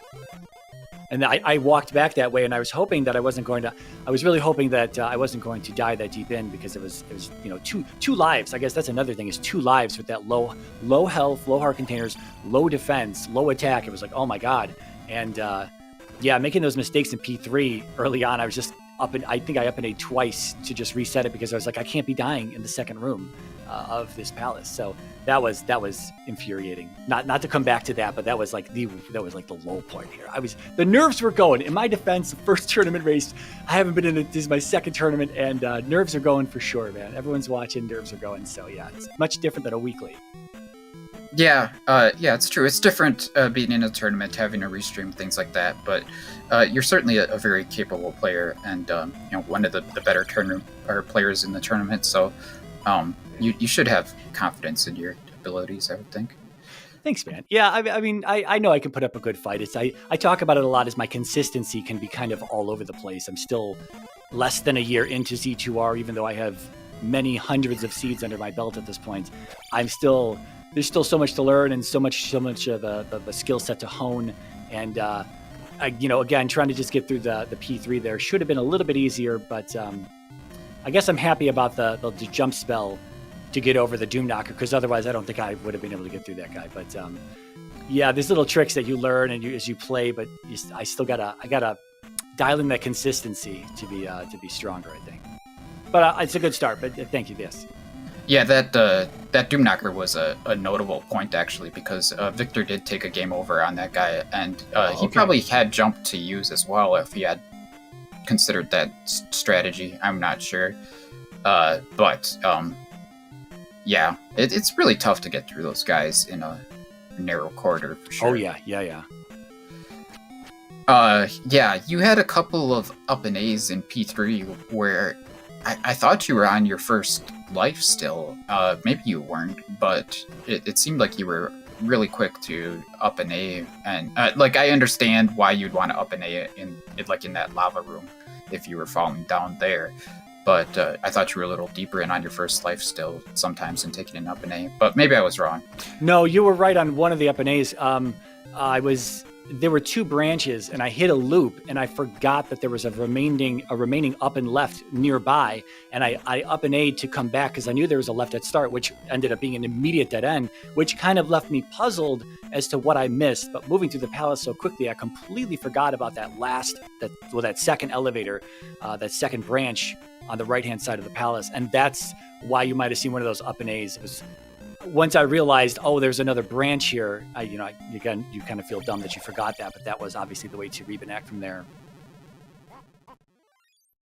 And I walked back that way, and I was hoping that I wasn't going to. I was really hoping that I wasn't going to die that deep in, because it was two lives. I guess that's another thing, is 2 lives with that low health, low heart containers, low defense, low attack. It was like, oh my god. And making those mistakes in P3 early on, I was just I think I up and A twice to just reset it, because I was like, I can't be dying in the second room of this palace. So that was infuriating. Not to come back to that, but that was like the low point here. The nerves were going. In my defense, first tournament race, I haven't been in it. This is my second tournament, and nerves are going for sure, man. Everyone's watching, nerves are going. So yeah, it's much different than a weekly. Yeah, it's true. It's different being in a tournament, having a restream, things like that. But you're certainly a very capable player, and one of the better players in the tournament. So you should have confidence in your abilities, I would think. Thanks, man. Yeah, I mean, I know I can put up a good fight. I talk about it a lot as my consistency can be kind of all over the place. I'm still less than a year into Z2R, even though I have many hundreds of seeds under my belt at this point. There's still so much to learn, and so much of the skill set to hone. And again, trying to just get through the P3 there should have been a little bit easier, but I guess I'm happy about the jump spell to get over the Doom Knocker, because otherwise I don't think I would have been able to get through that guy. But there's little tricks that you learn and as you play, but I gotta dial in that consistency to be stronger, I think. But it's a good start. But thank you. Yes. Yeah, that Doom Knocker was a notable point, actually, because Victor did take a game over on that guy, and he probably had jump to use as well if he had considered that strategy. I'm not sure. But it's really tough to get through those guys in a narrow corridor, for sure. Oh, yeah. You had a couple of up and A's in P3 where I thought you were on your first life still. Maybe you weren't, but it seemed like you were really quick to up an A. And I understand why you'd want to up an A in that lava room if you were falling down there. But I thought you were a little deeper in on your first life still sometimes and taking an up and A. But maybe I was wrong. No, you were right on one of the up and A's. There were 2 branches, and I hit a loop, and I forgot that there was a remaining up and left nearby, and I up and A'd to come back because I knew there was a left at start, which ended up being an immediate dead end, which kind of left me puzzled as to what I missed. But moving through the palace so quickly, I completely forgot about that second elevator, that second branch on the right-hand side of the palace, and that's why you might have seen one of those up and A's. It was once I realized, there's another branch here. You kind of feel dumb that you forgot that, but that was obviously the way to reconnect from there.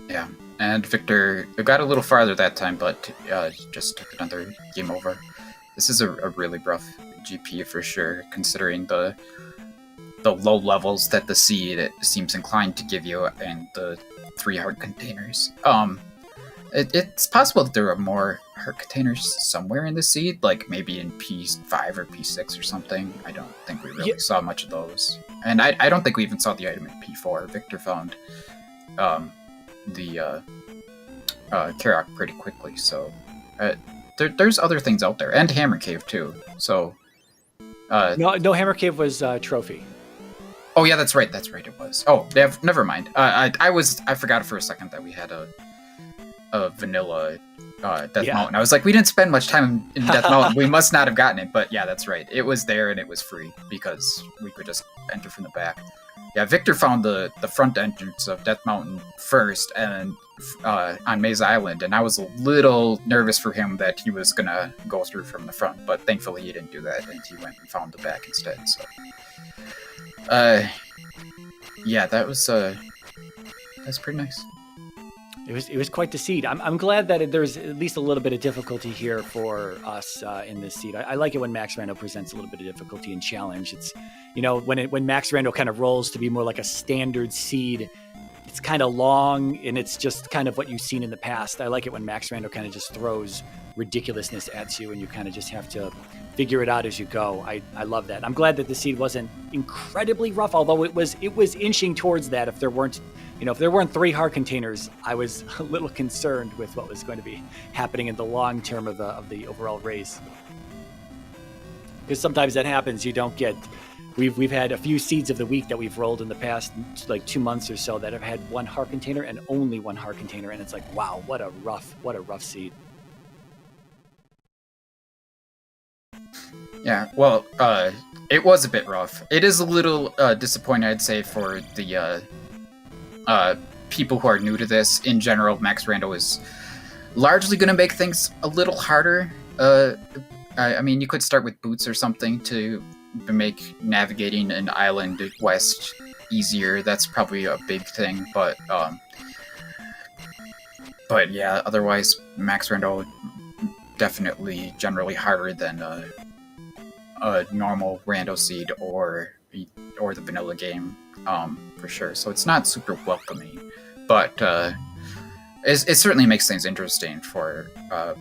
Yeah, and Victor got a little farther that time, but just took another game over. This is a really rough GP for sure, considering the low levels that the seed seems inclined to give you and the 3 heart containers. It's possible that there are more heart containers somewhere in the seed, like maybe in P5 or P6 or something. I don't think we really saw much of those. And I don't think we even saw the item in P4. Victor found the Karok pretty quickly, so there's other things out there. And Hammer Cave, too. So No, Hammer Cave was Trophy. Oh, yeah, that's right, it was. Oh, never mind. I forgot for a second that we had a vanilla Death Mountain. I was like, we didn't spend much time in Death Mountain. We must not have gotten it. But yeah, that's right. It was there and it was free because we could just enter from the back. Yeah, Victor found the front entrance of Death Mountain first and on Maze Island, and I was a little nervous for him that he was going to go through from the front, but thankfully he didn't do that, and he went and found the back instead. So, yeah, that's pretty nice. It was quite the seed. I'm glad that there's at least a little bit of difficulty here for us in this seed. I like it when Max Rando presents a little bit of difficulty and challenge. It's, you know, when Max Rando kind of rolls to be more like a standard seed, it's kind of long and it's just kind of what you've seen in the past. I like it when Max Rando kind of just throws ridiculousness at you and you kind of just have to figure it out as you go. I love that. I'm glad that the seed wasn't incredibly rough, although it was inching towards that. If there weren't 3 heart containers, I was a little concerned with what was going to be happening in the long term of the overall race. Because sometimes that happens. You don't get. We've had a few seeds of the week that we've rolled in the past like 2 months or so that have had 1 heart container and only 1 heart container, and it's like, wow, what a rough seed. Yeah, well, it was a bit rough. It is a little disappointing, I'd say, for the people who are new to this. In general, Max Rando is largely going to make things a little harder. I mean, you could start with boots or something to make navigating an island west easier. That's probably a big thing, but yeah, otherwise, Max Rando definitely generally harder than a normal Rando seed or the vanilla game, for sure. So it's not super welcoming, but it certainly makes things interesting for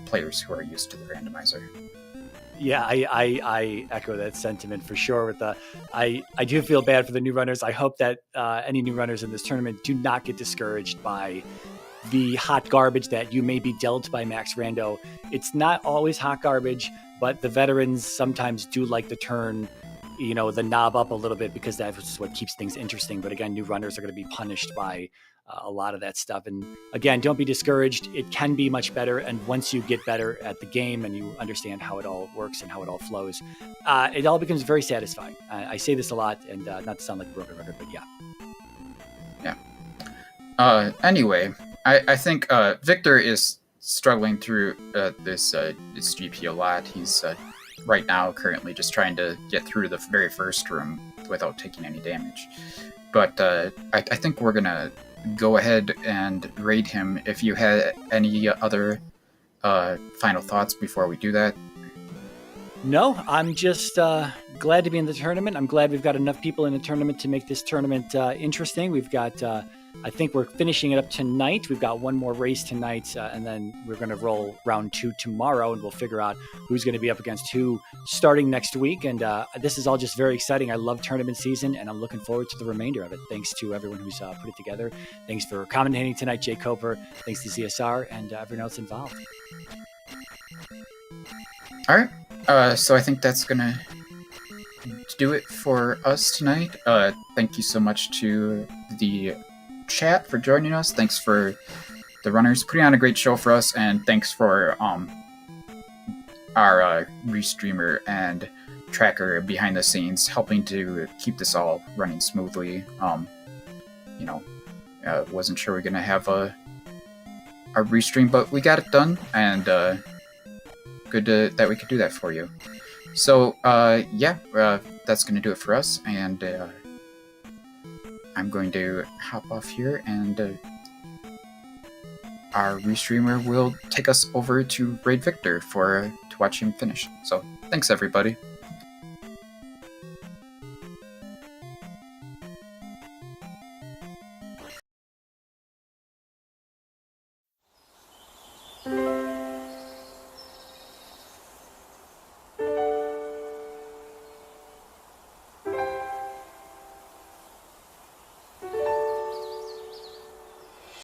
players who are used to the randomizer. Yeah, I echo that sentiment for sure. I do feel bad for the new runners. I hope that any new runners in this tournament do not get discouraged by the hot garbage that you may be dealt by Max Rando. It's not always hot garbage, but the veterans sometimes do like to turn, the knob up a little bit because that's what keeps things interesting. But again, new runners are going to be punished by a lot of that stuff. And again, don't be discouraged. It can be much better. And once you get better at the game and you understand how it all works and how it all flows, it all becomes very satisfying. I say this a lot, and not to sound like a broken record, but yeah. Yeah. Anyway, I think Victor is struggling through this GP a lot. He's right now currently just trying to get through the very first room without taking any damage. But I think we're gonna go ahead and raid him. If you had any other final thoughts before we do that. No, I'm just glad to be in the tournament. I'm glad we've got enough people in the tournament to make this tournament interesting. We've got, I think we're finishing it up tonight. We've got one more race tonight, and then we're going to roll round 2 tomorrow, and we'll figure out who's going to be up against who starting next week. And this is all just very exciting. I love tournament season, and I'm looking forward to the remainder of it. Thanks to everyone who's put it together. Thanks for commentating tonight, Jay Coper. Thanks to ZSR and everyone else involved. All right. So I think that's gonna do it for us tonight. Thank you so much to the chat for joining us. Thanks for the runners putting on a great show for us, and thanks for our restreamer and tracker behind the scenes helping to keep this all running smoothly. Wasn't sure we are gonna have a restream, but we got it done, and good that we could do that for you. So that's gonna do it for us, and I'm going to hop off here, and our restreamer will take us over to Raid Victor to watch him finish. So thanks, everybody.